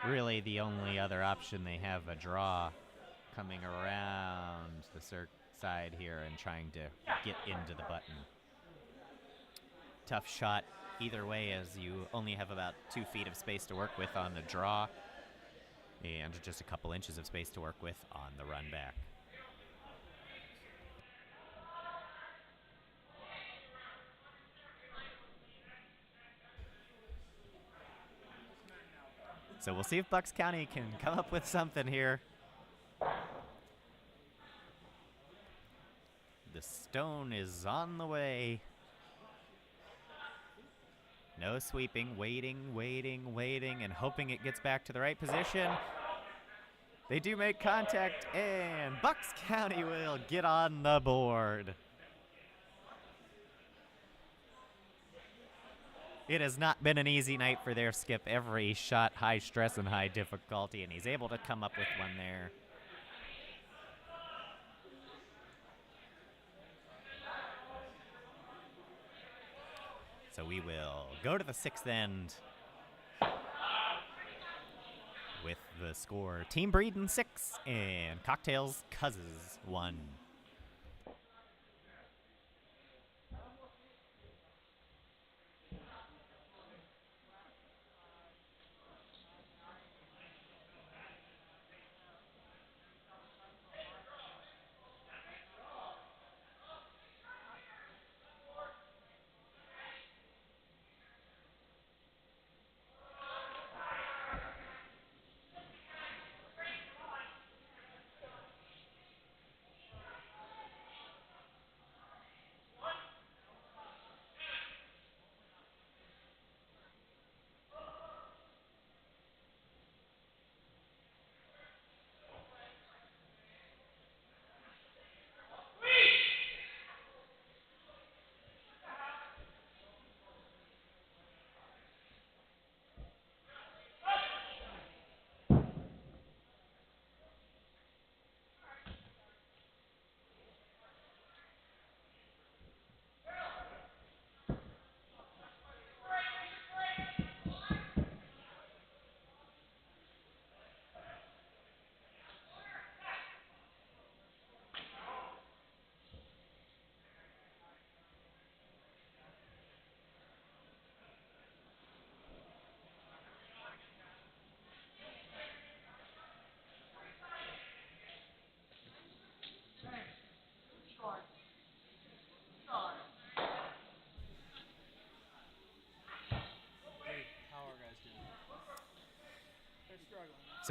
Really, the only other option they have a draw coming around the side here and trying to get into the button. Tough shot either way, as you only have about 2 feet of space to work with on the draw and just a couple inches of space to work with on the run back. So we'll see if Bucks County can come up with something here. The stone is on the way. No sweeping, waiting, and hoping it gets back to the right position. They do make contact, and Bucks County will get on the board. It has not been an easy night for their skip. Every shot, high stress and high difficulty, and he's able to come up with one there. So we will go to the 6th end with the score Team Breeden 6 and Cocktails Cozzes 1.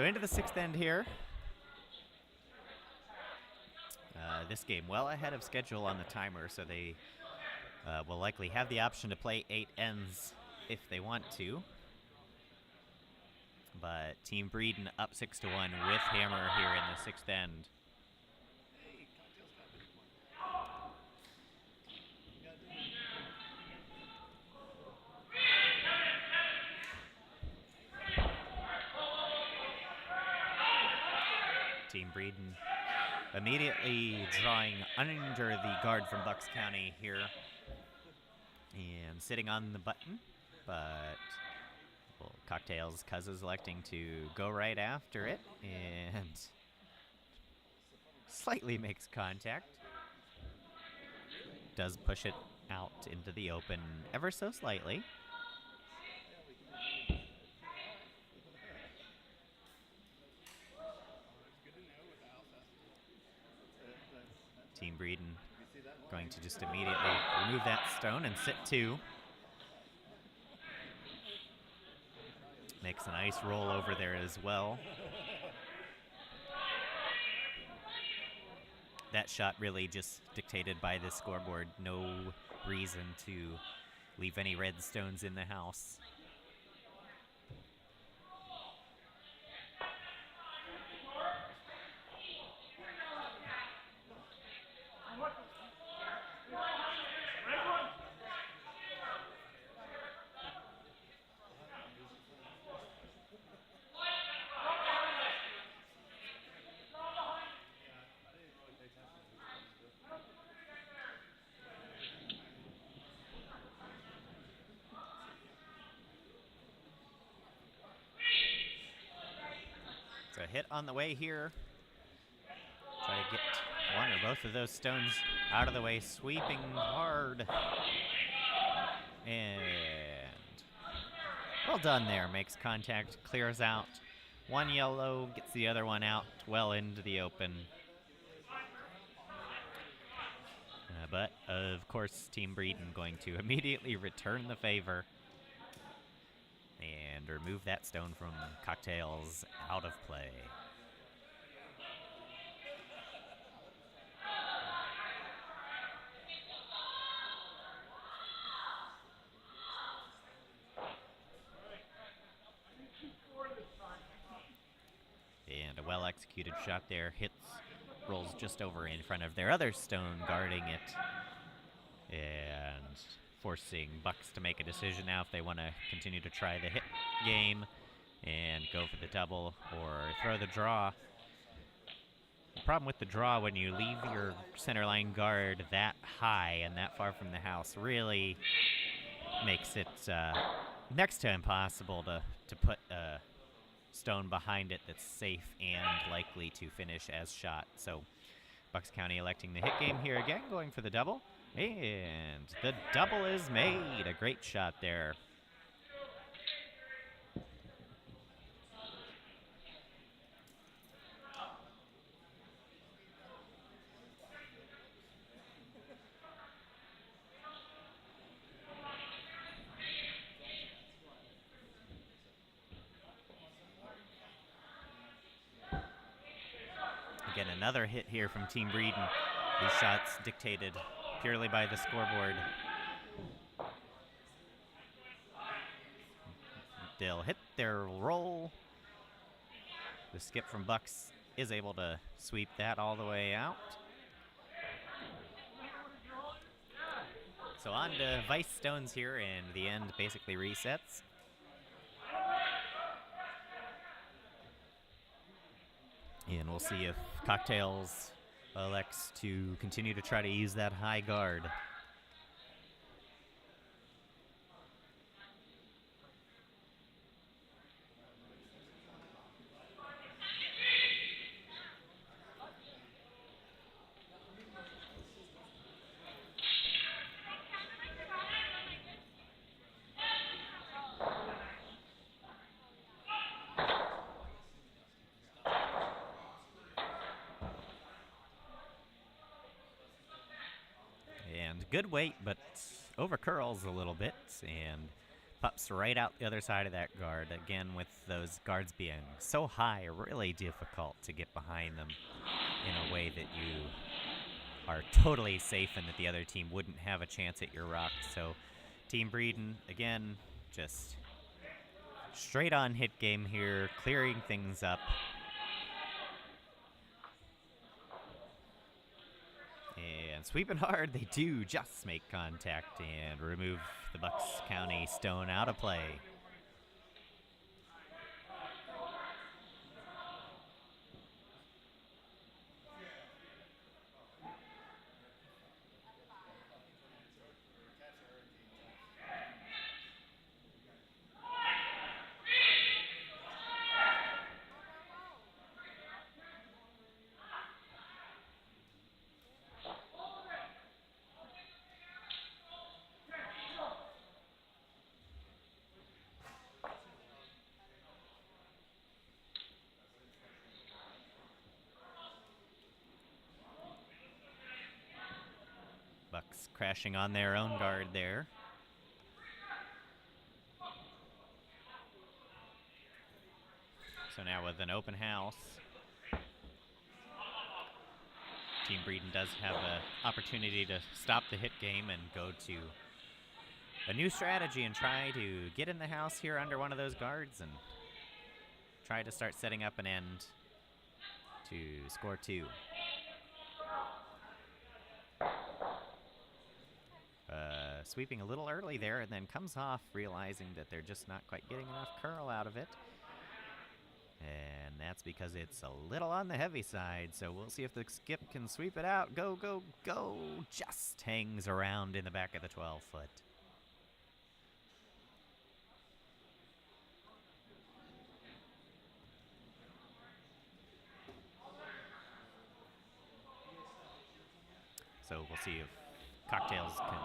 So into the 6th end here. This game well ahead of schedule on the timer, so they will likely have the option to play 8 ends if they want to. But Team Breeden up 6-1 with hammer here in the 6th end. Team Breeden immediately drawing under the guard from Bucks County here and sitting on the button, but well, Cocktails Cuz is electing to go right after it and slightly makes contact. Does push it out into the open ever so slightly. Team Breeden going to just immediately remove that stone and sit 2. Makes a nice roll over there as well. That shot really just dictated by the scoreboard. No reason to leave any red stones in the house. So hit on the way here. Try to get one or both of those stones out of the way, sweeping hard. And well done there, makes contact, clears out. One yellow, gets the other one out well into the open. But of course, Team Breeden going to immediately return the favor and remove that stone from Cocktails out of play. And a well-executed shot there, hits, rolls just over in front of their other stone guarding it, and forcing Bucks to make a decision now if they want to continue to try the hit game and go for the double or throw the draw. The problem with the draw, when you leave your center line guard that high and that far from the house, really makes it next to impossible to put a stone behind it that's safe and likely to finish as shot. So Bucks County electing the hit game here again, going for the double. And the double is made. A great shot there. Again, another hit here from Team Breeden. These shots dictated purely by the scoreboard. They'll hit their roll. The skip from Bucks is able to sweep that all the way out. So on to Vice Stones here, and the end basically resets. And we'll see if Cocktails elects to continue to try to use that high guard. Good weight, but over curls a little bit, and Pups right out the other side of that guard. Again, with those guards being so high, really difficult to get behind them in a way that you are totally safe and that the other team wouldn't have a chance at your rock. So Team Breeden, again, just straight on hit game here, clearing things up. And sweeping hard, they do just make contact and remove the Bucks County stone out of play. Bucks crashing on their own guard there. So now with an open house, Team Breeden does have an opportunity to stop the hit game and go to a new strategy and try to get in the house here under one of those guards and try to start setting up an end to score 2. Sweeping a little early there and then comes off, realizing that they're just not quite getting enough curl out of it. And that's because it's a little on the heavy side, so we'll see if the skip can sweep it out. Go, go, go! Just hangs around in the back of the 12-foot. So we'll see if Cocktails can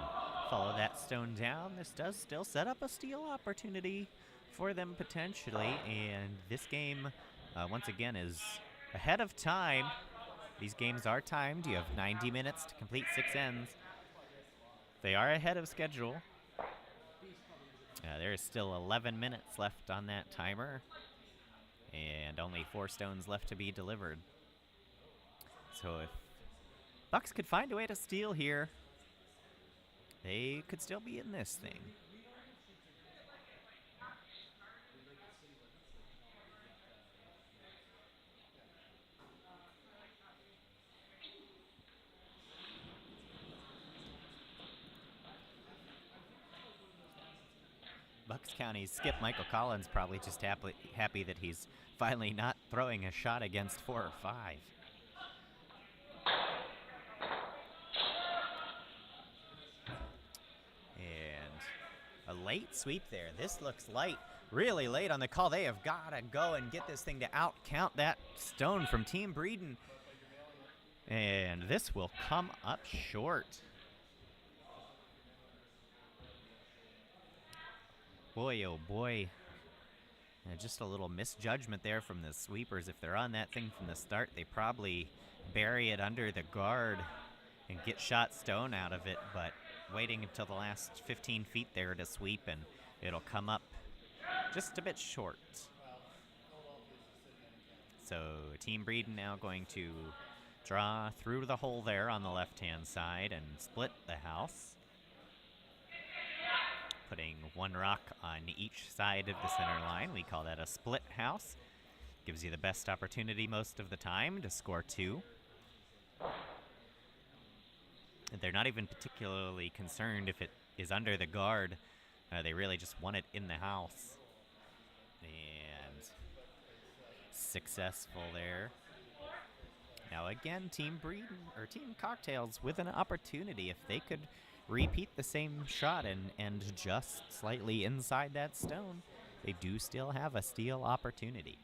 follow that stone down. This does still set up a steal opportunity for them potentially, and this game once again is ahead of time. These games are timed. You have 90 minutes to complete 6 ends. They are ahead of schedule. There is still 11 minutes left on that timer and only 4 stones left to be delivered. So if Bucks could find a way to steal here, they could still be in this thing. Bucks County's skip Michael Collins probably just happy that he's finally not throwing a shot against 4 or 5. A late sweep there. This looks light, really late on the call. They have got to go and get this thing to out-count that stone from Team Breeden. And this will come up short. Boy, oh boy. Just a little misjudgment there from the sweepers. If they're on that thing from the start, they probably bury it under the guard and get shot stone out of it, but waiting until the last 15 feet there to sweep, and it'll come up just a bit short. So Team Breeden now going to draw through the hole there on the left-hand side and split the house, putting 1 rock on each side of the center line. We call that a split house. Gives you the best opportunity most of the time to score 2. They're not even particularly concerned if it is under the guard. They really just want it in the house. And successful there. Now again, Team Breeden, or Team Cocktails with an opportunity. If they could repeat the same shot and just slightly inside that stone, they do still have a steal opportunity.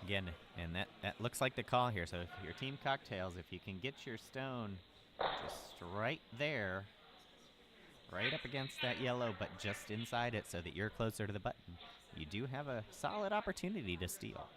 Again, and that looks like the call here. So if your Team Cocktails, if you can get your stone just right there, right up against that yellow, but just inside it so that you're closer to the button, you do have a solid opportunity to steal.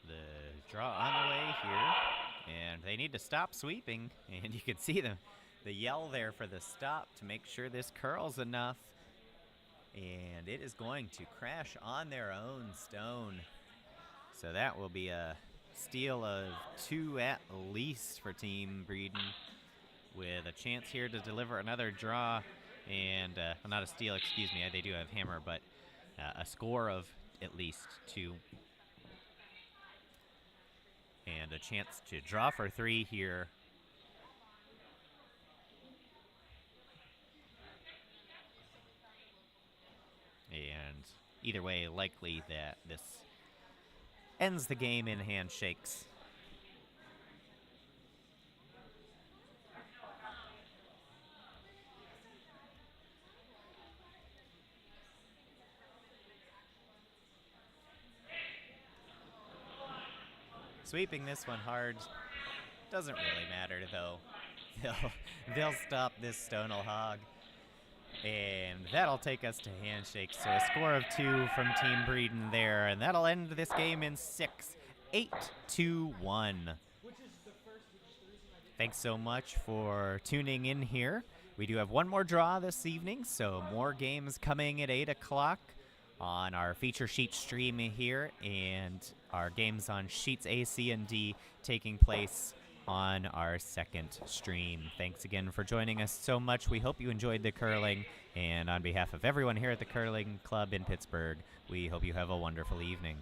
The draw on the way here, and they need to stop sweeping, and you can see the yell there for the stop to make sure this curls enough, and it is going to crash on their own stone. So that will be a steal of 2 at least for Team Breeden, with a chance here to deliver another draw, and well, not a steal, excuse me, they do have hammer, but a score of at least 2. And a chance to draw for 3 here. And either way, likely that this ends the game in handshakes. Sweeping this one hard doesn't really matter, though. They'll stop this Stonal Hog. And that'll take us to handshakes. So a score of 2 from Team Breeden there, and that'll end this game in 6, 8-1. Thanks so much for tuning in here. We do have one more draw this evening, so more games coming at 8 o'clock on our feature sheet stream here, and our games on sheets A, C, and D taking place on our second stream. Thanks again for joining us so much. We hope you enjoyed the curling, and on behalf of everyone here at the Curling Club in Pittsburgh, we hope you have a wonderful evening.